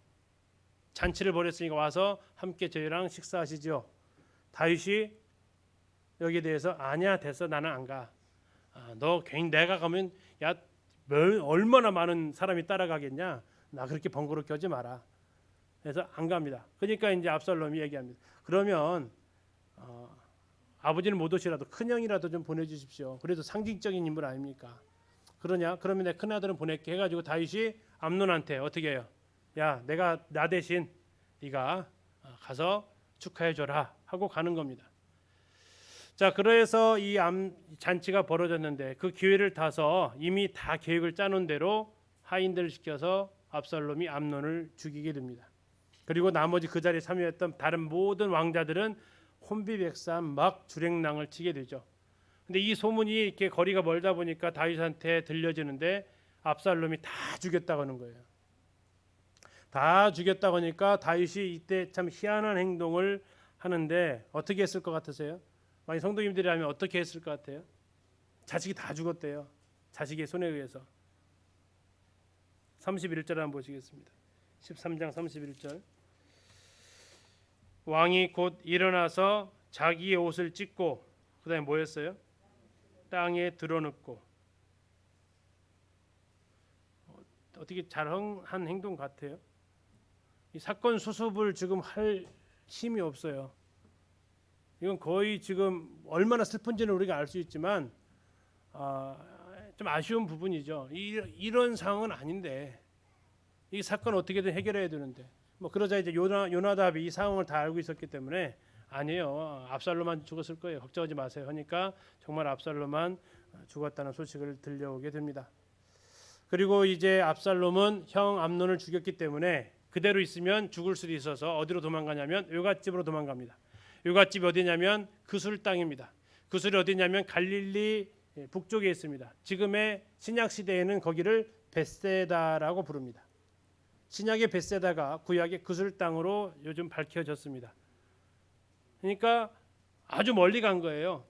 잔치를 벌였으니까 와서 함께 저희랑 식사하시죠. 다윗이 여기에 대해서 아니야, 됐어, 나는 안 가. 너 괜히 내가 가면 야 얼마나 많은 사람이 따라가겠냐. 나 그렇게 번거롭게 하지 마라. 그래서 안 갑니다. 그러니까 이제 압살롬이 얘기합니다. 그러면 아버지는 못 오시라도 큰형이라도 좀 보내주십시오. 그래도 상징적인 인물 아닙니까? 그러냐? 그러면 내 큰아들은 보낼게 해가지고 다윗이 암논한테 어떻게 해요? 야, 내가 나 대신 네가 가서 축하해줘라 하고 가는 겁니다. 자, 그래서 이 잔치가 벌어졌는데 그 기회를 타서 이미 다 계획을 짜놓은 대로 하인들을 시켜서 압살롬이 암논을 죽이게 됩니다. 그리고 나머지 그 자리에 참여했던 다른 모든 왕자들은 혼비백산 막 주랭랑을 치게 되죠. 근데 이 소문이 이렇게 거리가 멀다 보니까 다윗한테 들려지는데 압살롬이 다 죽였다고 하는 거예요. 다 죽였다고 하니까 다윗이 이때 참 희한한 행동을 하는데 어떻게 했을 것 같으세요? 만약 성도님들이라면 어떻게 했을 것 같아요? 자식이 다 죽었대요. 자식의 손에 의해서. 31절 한번 보시겠습니다. 13장 31절. 왕이 곧 일어나서 자기의 옷을 찢고 그 다음에 뭐 했어요? 땅에 드러눕고. 어떻게 잘한 행동 같아요? 이 사건 수습을 지금 할 힘이 없어요. 이건 거의 지금 얼마나 슬픈지는 우리가 알 수 있지만 좀 아쉬운 부분이죠. 이런 상황은 아닌데 이 사건 어떻게든 해결해야 되는데 뭐 그러자 이제 요나답이 이 상황을 다 알고 있었기 때문에 아니에요. 압살롬만 죽었을 거예요. 걱정하지 마세요. 하니까 정말 압살롬만 죽었다는 소식을 들려오게 됩니다. 그리고 이제 압살롬은 형 암논을 죽였기 때문에 그대로 있으면 죽을 수도 있어서 어디로 도망가냐면 요갓집으로 도망갑니다. 요갓집이 어디냐면 그술 땅입니다. 그술이 어디냐면 갈릴리 북쪽에 있습니다. 지금의 신약 시대에는 거기를 벳세다라고 부릅니다. 신약의 벳세다가 구약의 그술 땅으로 요즘 밝혀졌습니다. 그러니까 아주 멀리 간 거예요.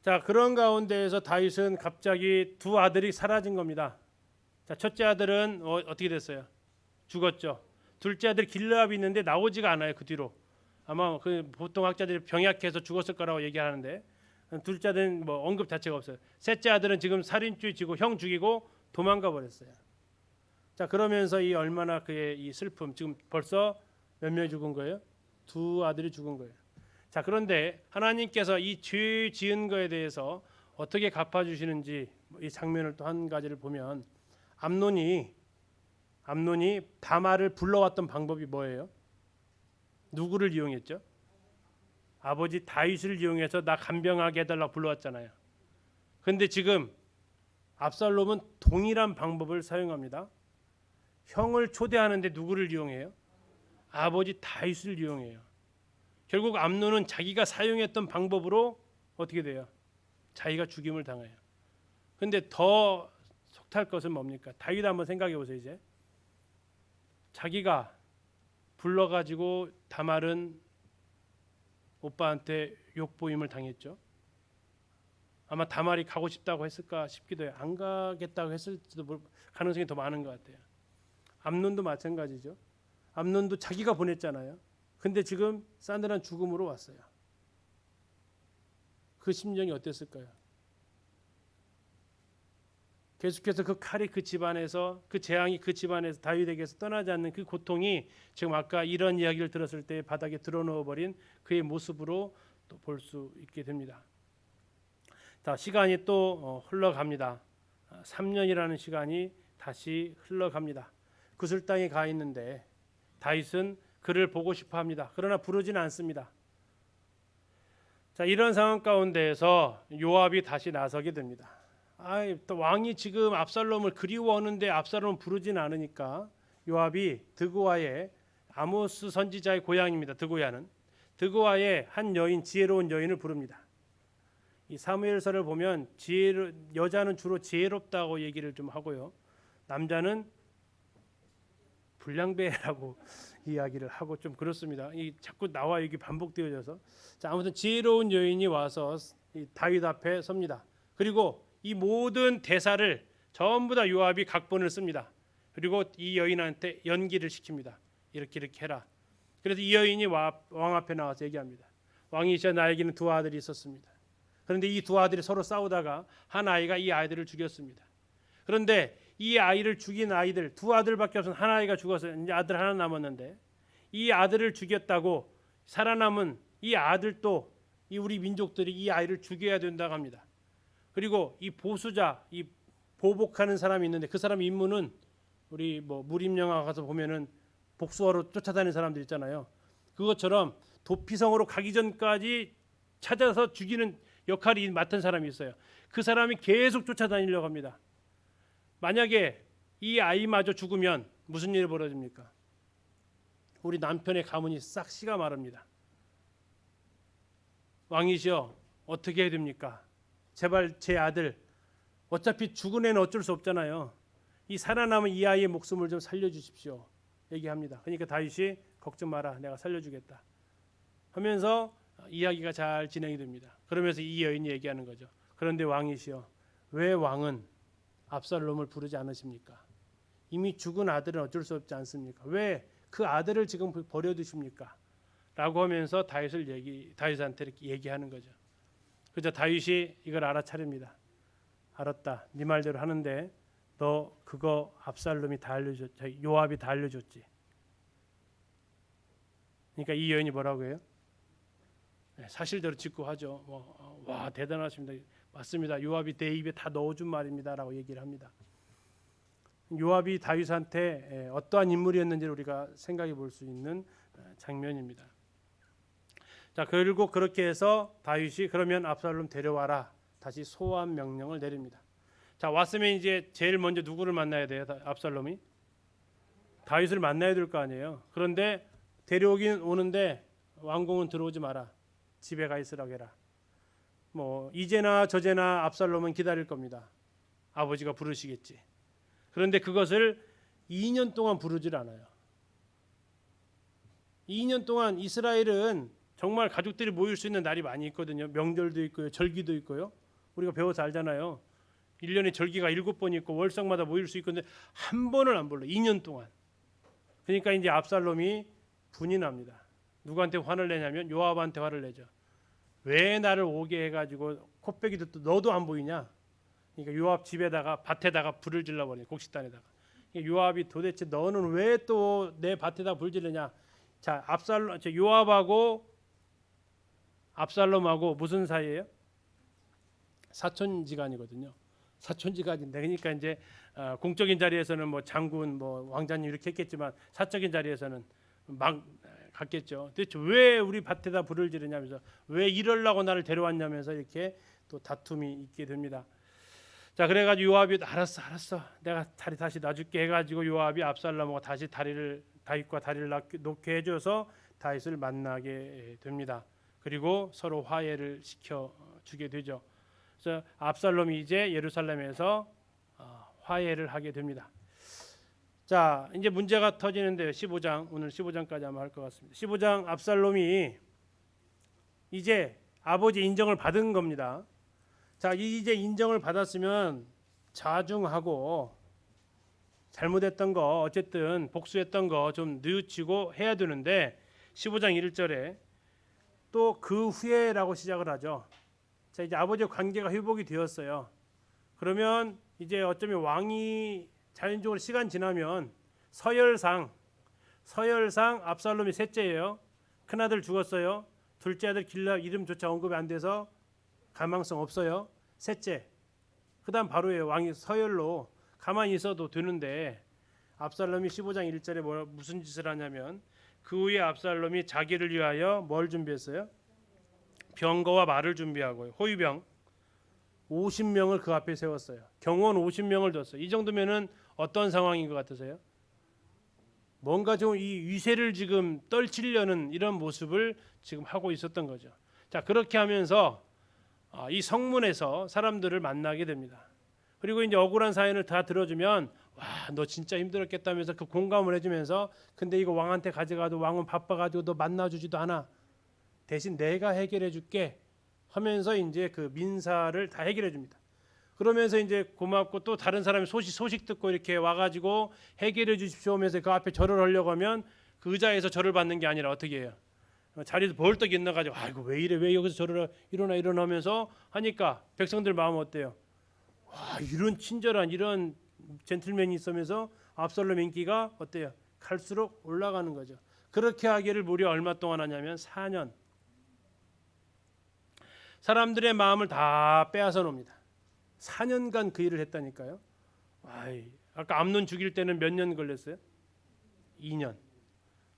자, 그런 가운데에서 다윗은 갑자기 두 아들이 사라진 겁니다. 자, 첫째 아들은 어떻게 됐어요? 죽었죠. 둘째 아들 길르압이 있는데 나오지가 않아요. 그 뒤로 아마 그 보통 학자들이 병약해서 죽었을 거라고 얘기하는데 둘째 아들은 뭐 언급 자체가 없어요. 셋째 아들은 지금 살인죄 지고 형 죽이고 도망가 버렸어요. 자, 그러면서 이 얼마나 그의 이 슬픔, 지금 벌써 몇 명이 죽은 거예요? 두 아들이 죽은 거예요. 자, 그런데 하나님께서 이 죄 지은 거에 대해서 어떻게 갚아주시는지 이 장면을 또 한 가지를 보면 암논이 다말을 불러왔던 방법이 뭐예요? 누구를 이용했죠? 아버지 다윗을 이용해서 나 간병하게 해달라고 불러왔잖아요. 그런데 지금 압살롬은 동일한 방법을 사용합니다. 형을 초대하는데 누구를 이용해요? 아버지 다윗을 이용해요. 결국 암논은 자기가 사용했던 방법으로 어떻게 돼요? 자기가 죽임을 당해요. 그런데 더 속탈 것은 뭡니까? 다윗 한번 생각해 보세요. 이제 자기가 불러가지고 다말은 오빠한테 욕보임을 당했죠. 아마 다말이 가고 싶다고 했을까 싶기도 해요. 안 가겠다고 했을지도 가능성이 더 많은 것 같아요. 암논도 마찬가지죠. 암논도 자기가 보냈잖아요. 근데 지금 싸늘한 죽음으로 왔어요. 그 심정이 어땠을까요? 계속해서 그 칼이 그 집안에서, 그 재앙이 그 집안에서 다윗에게서 떠나지 않는 그 고통이 지금 아까 이런 이야기를 들었을 때 바닥에 드러누워버린 그의 모습으로 또 볼 수 있게 됩니다. 자, 시간이 또 흘러갑니다. 3년이라는 시간이 다시 흘러갑니다. 그술 땅에 가 있는데 다윗은 그를 보고 싶어 합니다. 그러나 부르지는 않습니다. 자, 이런 상황 가운데에서 요압이 다시 나서게 됩니다. 또 왕이 지금 압살롬을 그리워하는데 압살롬을 부르진 않으니까 요압이 드고아의 아모스 선지자의 고향입니다. 드고아의 한 여인, 지혜로운 여인을 부릅니다. 이 사무엘서를 보면 여자는 주로 지혜롭다고 얘기를 좀 하고요. 남자는 불량배라고 이야기를 하고 좀 그렇습니다. 이 자꾸 나와 여기 반복되어져서 자, 아무튼 지혜로운 여인이 와서 이 다윗 앞에 섭니다. 그리고 이 모든 대사를 전부 다 요압이 각본을 씁니다. 그리고 이 여인한테 연기를 시킵니다. 이렇게 해라. 그래서 이 여인이 왕 앞에 나와서 얘기합니다. 왕이시여 나에게는 두 아들이 있었습니다. 그런데 이 두 아들이 서로 싸우다가 한 아이가 이 아이들을 죽였습니다. 그런데 이 아이를 죽인 아이들 두 아들밖에 없어서 한 아이가 죽어서 이제 아들 하나 남았는데 이 아들을 죽였다고 살아남은 이 아들도 이 우리 민족들이 이 아이를 죽여야 된다고 합니다. 그리고 이 보수자, 이 보복하는 사람이 있는데 그 사람 임무는 우리 뭐 무림영화 가서 보면은 복수하러 쫓아다니는 사람들 있잖아요. 그것처럼 도피성으로 가기 전까지 찾아서 죽이는 역할이 맡은 사람이 있어요. 그 사람이 계속 쫓아다니려고 합니다. 만약에 이 아이마저 죽으면 무슨 일이 벌어집니까? 우리 남편의 가문이 싹 씨가 마릅니다. 왕이시여 어떻게 해야 됩니까? 제발 제 아들, 어차피 죽은 애는 어쩔 수 없잖아요. 이 살아남은 이 아이의 목숨을 좀 살려주십시오. 얘기합니다. 그러니까 다윗이 걱정 마라, 내가 살려주겠다 하면서 이야기가 잘 진행이 됩니다. 그러면서 이 여인이 얘기하는 거죠. 그런데 왕이시여 왜 왕은 압살롬을 부르지 않으십니까? 이미 죽은 아들은 어쩔 수 없지 않습니까? 왜 그 아들을 지금 버려두십니까? 라고 하면서 다윗한테 이렇게 얘기하는 거죠. 그래서 다윗이 이걸 알아차립니다. 알았다. 네 말대로 하는데 너 그거 압살롬이 다 알려줬지. 요압이 다 알려줬지. 그러니까 이 여인이 뭐라고 해요? 사실대로 직구하죠. 와 대단하십니다. 맞습니다. 요압이 내 입에 다 넣어준 말입니다라고 얘기를 합니다. 요압이 다윗한테 어떠한 인물이었는지를 우리가 생각해 볼 수 있는 장면입니다. 자, 그리고 그렇게 해서 다윗이 그러면 압살롬 데려와라 다시 소환 명령을 내립니다. 자, 왔으면 이제 제일 먼저 누구를 만나야 돼요? 압살롬이 다윗을 만나야 될 거 아니에요. 그런데 데려오긴 오는데 왕궁은 들어오지 마라. 집에 가 있으라고 해라. 뭐 이제나 저제나 압살롬은 기다릴 겁니다. 아버지가 부르시겠지. 그런데 그것을 2년 동안 부르질 않아요. 2년 동안 이스라엘은 정말 가족들이 모일 수 있는 날이 많이 있거든요. 명절도 있고요. 절기도 있고요. 우리가 배워서 알잖아요. 1년에 절기가 7번 있고 월성마다 모일 수 있는데 한 번을 안 불러. 2년 동안. 그러니까 이제 압살롬이 분이 납니다. 누구한테 화를 내냐면 요압한테 화를 내죠. 왜 나를 오게 해가지고 콧배기도 또 너도 안 보이냐? 그러니까 요압 집에다가 밭에다가 불을 질러버리네. 곡식단에다가. 그러니까 요압이 도대체 너는 왜 또 내 밭에다 불 지르냐? 자, 요압하고 압살롬하고 무슨 사이예요? 사촌지간이거든요. 사촌지간인데 그러니까 이제 공적인 자리에서는 뭐 장군, 뭐 왕자님 이렇게 했겠지만 사적인 자리에서는 막 갔겠죠. 도대체 왜 우리 밭에다 불을 지르냐면서 왜 이러려고 나를 데려왔냐면서 이렇게 또 다툼이 있게 됩니다. 자, 그래가지고 요압이 알았어, 내가 다리 다시 놔줄게 해가지고 요압이 압살롬하고 다시 다윗과 다리를 놓게 해줘서 다윗을 만나게 됩니다. 그리고 서로 화해를 시켜 주게 되죠. 그래서 압살롬이 이제 예루살렘에서 화해를 하게 됩니다. 자, 이제 문제가 터지는데요. 15장, 오늘 15장까지 한번 할 것 같습니다. 15장 압살롬이 이제 아버지 인정을 받은 겁니다. 자, 이제 인정을 받았으면 자중하고 잘못했던 거 어쨌든 복수했던 거 좀 뉘우치고 해야 되는데 15장 1절에 또 그 후에라고 시작을 하죠. 자, 이제 아버지와 관계가 회복이 되었어요. 그러면 이제 어쩌면 왕이 자연적으로 시간 지나면 서열상 압살롬이 셋째예요. 큰아들 죽었어요. 둘째 아들 길라 이름조차 언급이 안 돼서 가망성 없어요. 셋째. 그다음 바로예요. 왕이 서열로 가만히 있어도 되는데 압살롬이 15장 1절에 무슨 짓을 하냐면 그 후에 압살롬이 자기를 위하여 뭘 준비했어요? 병거와 말을 준비하고요. 호위병 50명을 그 앞에 세웠어요. 경호원 50명을 뒀어요. 이 정도면은 어떤 상황인 것 같으세요? 뭔가 좀 이 위세를 지금 떨치려는 이런 모습을 지금 하고 있었던 거죠. 자, 그렇게 하면서 이 성문에서 사람들을 만나게 됩니다. 그리고 이제 억울한 사연을 다 들어주면 와, 너 진짜 힘들었겠다면서 그 공감을 해주면서 근데 이거 왕한테 가져가도 왕은 바빠가지고 너 만나주지도 않아. 대신 내가 해결해 줄게 하면서 이제 그 민사를 다 해결해 줍니다. 그러면서 이제 고맙고 또 다른 사람이 소식 듣고 이렇게 와가지고 해결해 주십시오 하면서 그 앞에 절을 하려고 하면 그 의자에서 절을 받는 게 아니라 어떻게 해요? 자리에서 벌떡 일어나가지고 아이고 왜 이래 왜 여기서 절을 일어나 하면서 하니까 백성들 마음 어때요? 와, 이런 친절한 이런 젠틀맨이 있으면서 압살롬 인기가 어때요? 갈수록 올라가는 거죠. 그렇게 하기를 무려 얼마 동안 하냐면 4년. 사람들의 마음을 다 빼앗아 놉니다. 4년간 그 일을 했다니까요. 아까 암논 죽일 때는 몇 년 걸렸어요? 2년.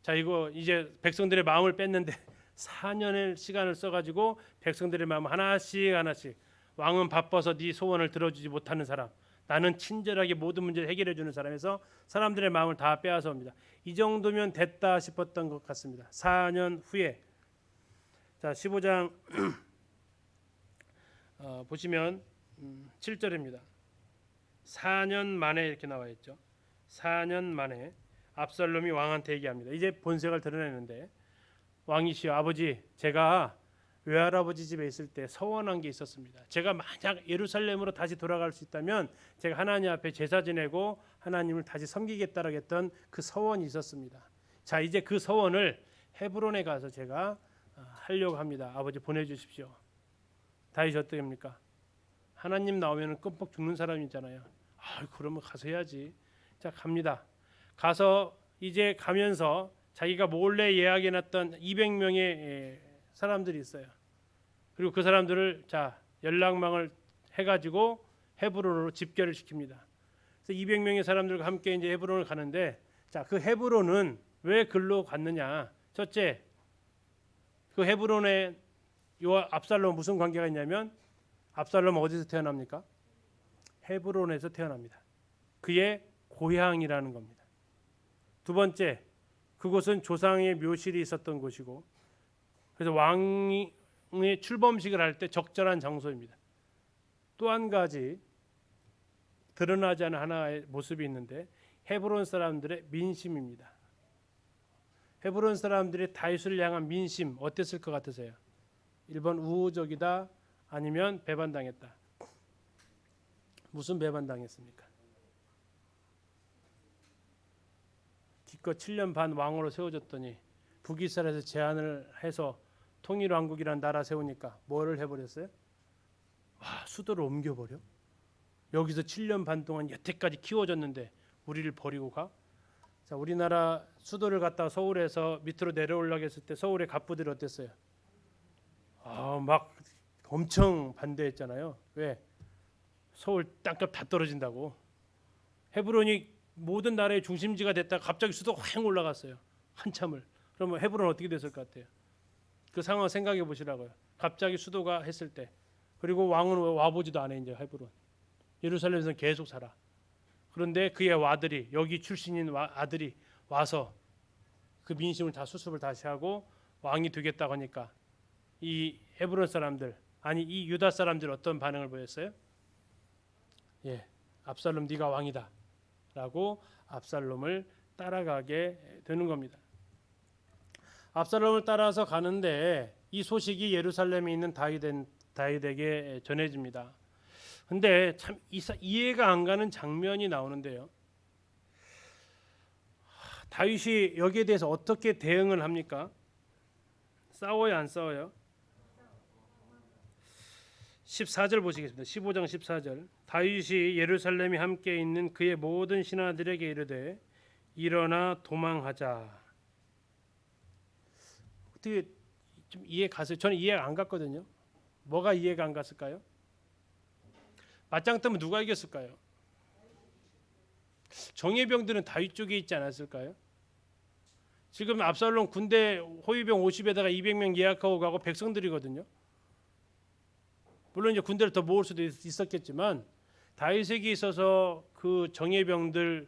자, 이거 이제 백성들의 마음을 뺐는데 4년의 시간을 써가지고 백성들의 마음 하나씩 왕은 바빠서 네 소원을 들어주지 못하는 사람, 나는 친절하게 모든 문제를 해결해 주는 사람에서 사람들의 마음을 다 빼앗아 옵니다. 이 정도면 됐다 싶었던 것 같습니다. 4년 후에 자 15장 보시면 7절입니다. 4년 만에 이렇게 나와 있죠. 4년 만에 압살롬이 왕한테 얘기합니다. 이제 본색을 드러내는데 왕이시여 아버지, 제가 외할아버지 집에 있을 때 서원한 게 있었습니다. 제가 만약 예루살렘으로 다시 돌아갈 수 있다면 제가 하나님 앞에 제사 지내고 하나님을 다시 섬기겠다라고 했던 그 서원이 있었습니다. 자, 이제 그 서원을 헤브론에 가서 제가 하려고 합니다. 아버지 보내주십시오. 다윗이 어떻게 합니까? 하나님 나오면 끔뻑 죽는 사람 있잖아요. 그러면 가서 해야지. 자, 갑니다. 가서 이제 가면서 자기가 몰래 예약해놨던 200명의 사람들이 있어요. 그리고 그 사람들을 자 연락망을 해가지고 헤브론으로 집결을 시킵니다. 그래서 200명의 사람들과 함께 이제 헤브론을 가는데 자 그 헤브론은 왜 글로 갔느냐? 첫째, 그 헤브론에 요 압살롬 무슨 관계가 있냐면 압살롬 어디서 태어납니까? 헤브론에서 태어납니다. 그의 고향이라는 겁니다. 두 번째, 그곳은 조상의 묘실이 있었던 곳이고 그래서 왕의 출범식을 할 때 적절한 장소입니다. 또 한 가지 드러나지 않은 하나의 모습이 있는데 헤브론 사람들의 민심입니다. 헤브론 사람들의 다윗을 향한 민심 어땠을 것 같으세요? 1번 우호적이다 아니면 배반당했다. 무슨 배반당했습니까? 기껏 7년 반 왕으로 세워졌더니 북이스라엘에서 제안을 해서 통일왕국이라는 나라 세우니까 뭐를 해버렸어요? 와, 수도를 옮겨버려? 여기서 7년 반 동안 여태까지 키워졌는데 우리를 버리고 가? 자, 우리나라 수도를 갖다가 서울에서 밑으로 내려오려고 했을 때 서울의 갑부들이 어땠어요? 막 엄청 반대했잖아요. 왜? 서울 땅값 다 떨어진다고. 헤브론이 모든 나라의 중심지가 됐다가 갑자기 수도가 확 올라갔어요. 한참을. 그러면 헤브론 어떻게 됐을 것 같아요? 그 상황 생각해 보시라고요. 갑자기 수도가 했을 때. 그리고 왕은 와보지도 않아 이제 헤브론. 예루살렘에서 계속 살아. 그런데 그의 아들이 여기 출신인 아들이 와서 그 민심을 다 수습을 다시 하고 왕이 되겠다고 하니까 이 헤브론 사람들 아니 이 유다 사람들 어떤 반응을 보였어요? 예, 압살롬 네가 왕이다 라고 압살롬을 따라가게 되는 겁니다. 압살롬을 따라서 가는데 이 소식이 예루살렘에 있는 다윗에게 전해집니다. 근데 참 이해가 안 가는 장면이 나오는데요. 다윗이 여기에 대해서 어떻게 대응을 합니까? 싸워요, 안 싸워요? 14절 보시겠습니다. 15장 14절. 다윗이 예루살렘에 함께 있는 그의 모든 신하들에게 이르되 일어나 도망하자. 어떻게 좀 이해 가세요? 저는 이해가 안 갔거든요. 뭐가 이해가 안 갔을까요? 맞짱 뜨면 누가 이겼을까요? 정예병들은 다윗 쪽에 있지 않았을까요? 지금 압살롬 군대 호위병 50에다가 200명 예약하고 가고 백성들이거든요. 물론 이제 군대를 더 모을 수도 있었겠지만 다윗에게 있어서 그 정예병들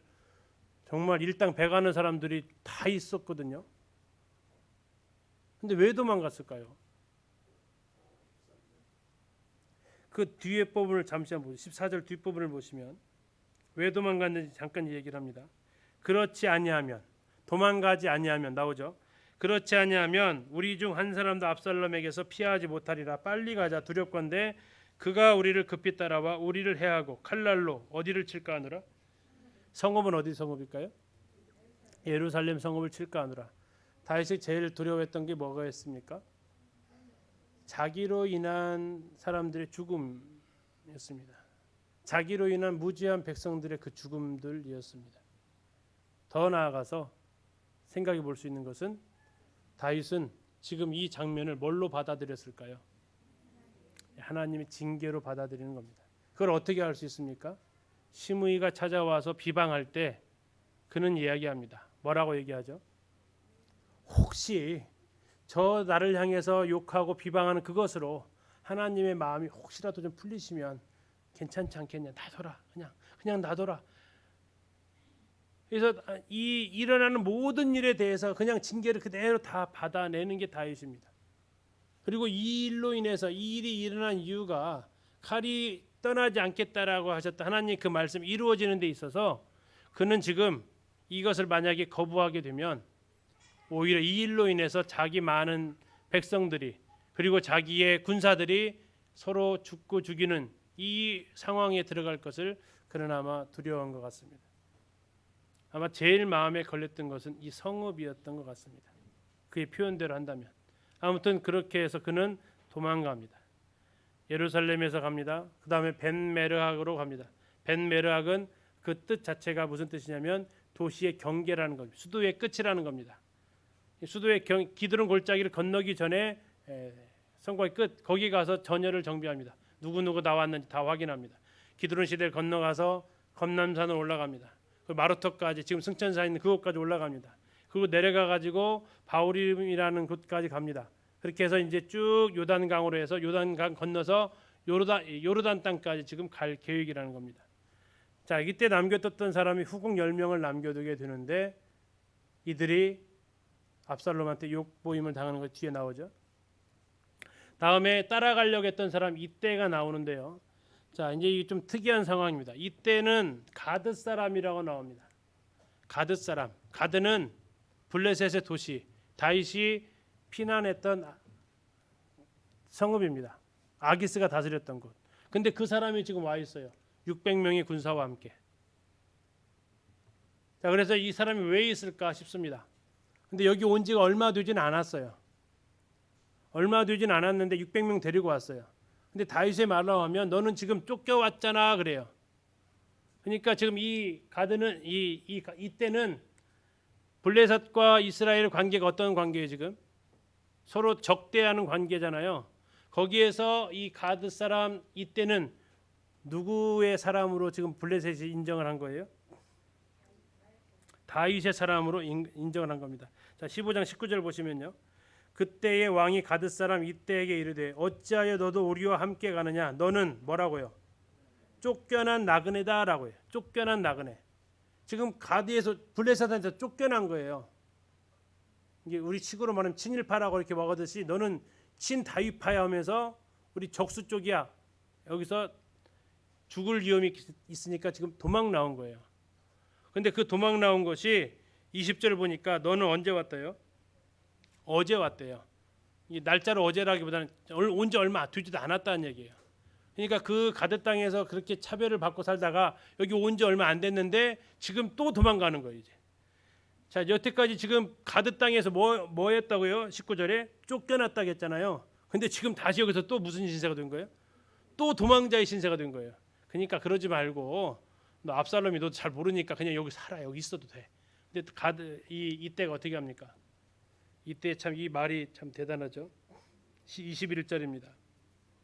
정말 일당 배가는 사람들이 다 있었거든요. 근데 왜 도망갔을까요? 그 뒤에 부분을 잠시 한번 보세요. 14절 뒷부분을 보시면 왜 도망갔는지 잠깐 얘기를 합니다. 그렇지 아니하면 도망가지 아니하면 나오죠. 그렇지 아니하면 우리 중 한 사람도 압살롬에게서 피하지 못하리라. 빨리 가자. 두렵건대 그가 우리를 급히 따라와 우리를 해하고 칼날로 어디를 칠까 하노라. 성읍은 어디 성읍일까요? 예루살렘 성읍을 칠까 하노라. 다윗이 제일 두려워했던 게 뭐가였습니까? 자기로 인한 사람들의 죽음이었습니다. 자기로 인한 무지한 백성들의 그 죽음들이었습니다. 더 나아가서 생각해 볼 수 있는 것은 다윗은 지금 이 장면을 뭘로 받아들였을까요? 하나님의 징계로 받아들이는 겁니다. 그걸 어떻게 알 수 있습니까? 시므이가 찾아와서 비방할 때 그는 이야기합니다. 뭐라고 얘기하죠? 혹시 저 나를 향해서 욕하고 비방하는 그것으로 하나님의 마음이 혹시라도 좀 풀리시면 괜찮지 않겠냐? 놔둬라. 그냥 놔둬라. 그래서 이 일어나는 모든 일에 대해서 그냥 징계를 그대로 다 받아내는 게 다윗입니다. 그리고 이 일로 인해서 이 일이 일어난 이유가 칼이 떠나지 않겠다라고 하셨던 하나님 그 말씀 이루어지는 데 있어서 그는 지금 이것을 만약에 거부하게 되면 오히려 이 일로 인해서 자기 많은 백성들이 그리고 자기의 군사들이 서로 죽고 죽이는 이 상황에 들어갈 것을 그는 아마 두려워한 것 같습니다. 아마 제일 마음에 걸렸던 것은 이 성읍이었던 것 같습니다. 그의 표현대로 한다면. 아무튼 그렇게 해서 그는 도망갑니다. 예루살렘에서 갑니다. 그 다음에 벤메르학으로 갑니다. 벤메르학은 그 뜻 자체가 무슨 뜻이냐면 도시의 경계라는 겁니다. 수도의 끝이라는 겁니다. 수도의 기드론 골짜기를 건너기 전에 성곽의 끝 거기 가서 전열을 정비합니다. 누구 나왔는지 다 확인합니다. 기드론 시대를 건너가서 검남산을 올라갑니다. 그 마루터까지 지금 승천사 있는 그곳까지 올라갑니다. 그리고 내려가 가지고 바울임이라는 곳까지 갑니다. 그렇게 해서 이제 쭉 요단강으로 해서 요단강 건너서 요르단 땅까지 지금 갈 계획이라는 겁니다. 자, 이때 남겨뒀던 사람이 후궁 10명을 남겨두게 되는데 이들이 압살롬한테 욕보임을 당하는 것 뒤에 나오죠. 다음에 따라가려고 했던 사람 이때가 나오는데요. 자, 이제 이게 좀 특이한 상황입니다. 이때는 가드 사람이라고 나옵니다. 가드 사람. 가드는 블레셋의 도시, 다윗이 피난했던 성읍입니다. 아기스가 다스렸던 곳. 근데 그 사람이 지금 와 있어요. 600명의 군사와 함께. 자, 그래서 이 사람이 왜 있을까 싶습니다. 근데 여기 온 지가 얼마 되진 않았어요. 얼마 되진 않았는데 600명 데리고 왔어요. 근데 다윗의 말로 하면 너는 지금 쫓겨왔잖아 그래요. 그러니까 지금 이 가드는 이때는 블레셋과 이스라엘 관계가 어떤 관계예요 지금? 서로 적대하는 관계잖아요. 거기에서 이 가드 사람 이때는 누구의 사람으로 지금 블레셋이 인정을 한 거예요? 다윗의 사람으로 인정을 한 겁니다. 자, 15장 19절 보시면요. 그때의 왕이 가드 사람 이때에게 이르되 어찌하여 너도 우리와 함께 가느냐? 너는 뭐라고요? 쫓겨난 나그네다라고 해요. 쫓겨난 나그네. 지금 가드에서 블레셋한테 쫓겨난 거예요. 이게 우리 식으로 말하면 친일파라고 이렇게 먹었듯이 너는 친다윗파야 하면서 우리 적수 쪽이야. 여기서 죽을 위험이 있으니까 지금 도망 나온 거예요. 근데 그 도망 나온 것이 20절 보니까 너는 언제 왔다요? 어제 왔대요. 이 날짜를 어제라기보다는 온 지 얼마 되지도 않았다는 얘기예요. 그러니까 그 가드 땅에서 그렇게 차별을 받고 살다가 여기 온 지 얼마 안 됐는데 지금 또 도망가는 거예요 이제. 자, 여태까지 지금 가드 땅에서 뭐 했다고요? 19절에 쫓겨났다고 했잖아요. 근데 지금 다시 여기서 또 무슨 신세가 된 거예요? 또 도망자의 신세가 된 거예요. 그러니까 그러지 말고 너 압살롬이 너 잘 모르니까 그냥 여기 살아. 여기 있어도 돼. 근데 가드 이때가 어떻게 합니까? 이때 참 이 말이 참 대단하죠. 21절입니다.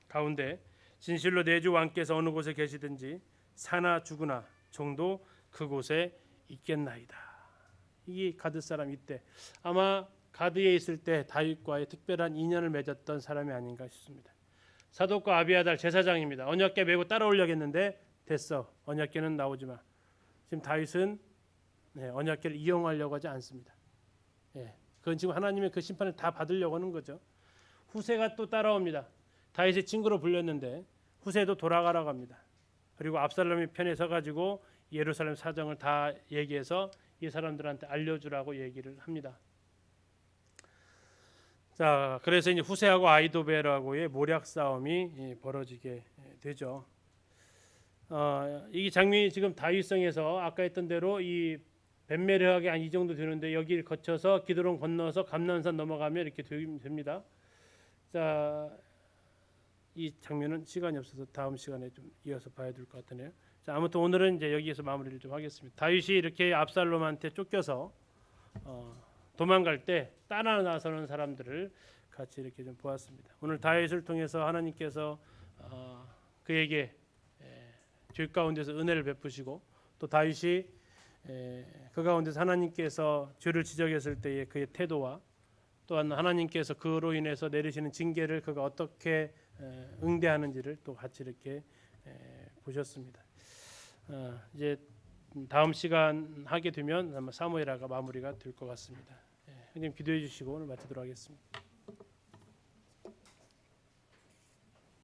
가운데 진실로 내 주 왕께서 어느 곳에 계시든지 사나 죽으나 종도 그곳에 있겠나이다. 이 가드 사람 이때 아마 가드에 있을 때 다윗과의 특별한 인연을 맺었던 사람이 아닌가 싶습니다. 사독과 아비아달 제사장입니다. 언약궤 메고 따라오려겠는데 됐어. 언약궤는 나오지 마. 지금 다윗은 언약궤를 이용하려고 하지 않습니다. 그건 지금 하나님의 그 심판을 다 받으려고 하는 거죠. 후세가 또 따라옵니다. 다윗의 친구로 불렸는데 후세도 돌아가라고 합니다. 그리고 압살롬이 편에 서가지고 예루살렘 사정을 다 얘기해서 이 사람들한테 알려주라고 얘기를 합니다. 자, 그래서 이제 후세하고 아이도벨하고의 모략 싸움이 벌어지게 되죠. 이 장면이 지금 다윗성에서 아까 했던 대로 이 벳메르하게 한 이 정도 되는데 여기를 거쳐서 기드론 건너서 감난산 넘어가면 이렇게 됩니다. 자, 이 장면은 시간이 없어서 다음 시간에 좀 이어서 봐야 될 것 같으네요. 자, 아무튼 오늘은 이제 여기에서 마무리를 좀 하겠습니다. 다윗이 이렇게 압살롬한테 쫓겨서 도망갈 때 따라 나서는 사람들을 같이 이렇게 좀 보았습니다. 오늘 다윗을 통해서 하나님께서 그에게 죄 가운데서 은혜를 베푸시고 또 다윗이 그 가운데서 하나님께서 죄를 지적했을 때의 그의 태도와 또한 하나님께서 그로 인해서 내리시는 징계를 그가 어떻게 응대하는지를 또 같이 이렇게 보셨습니다. 이제 다음 시간 하게 되면 아마 사무엘하가 마무리가 될 것 같습니다. 형님 기도해 주시고 오늘 마치도록 하겠습니다.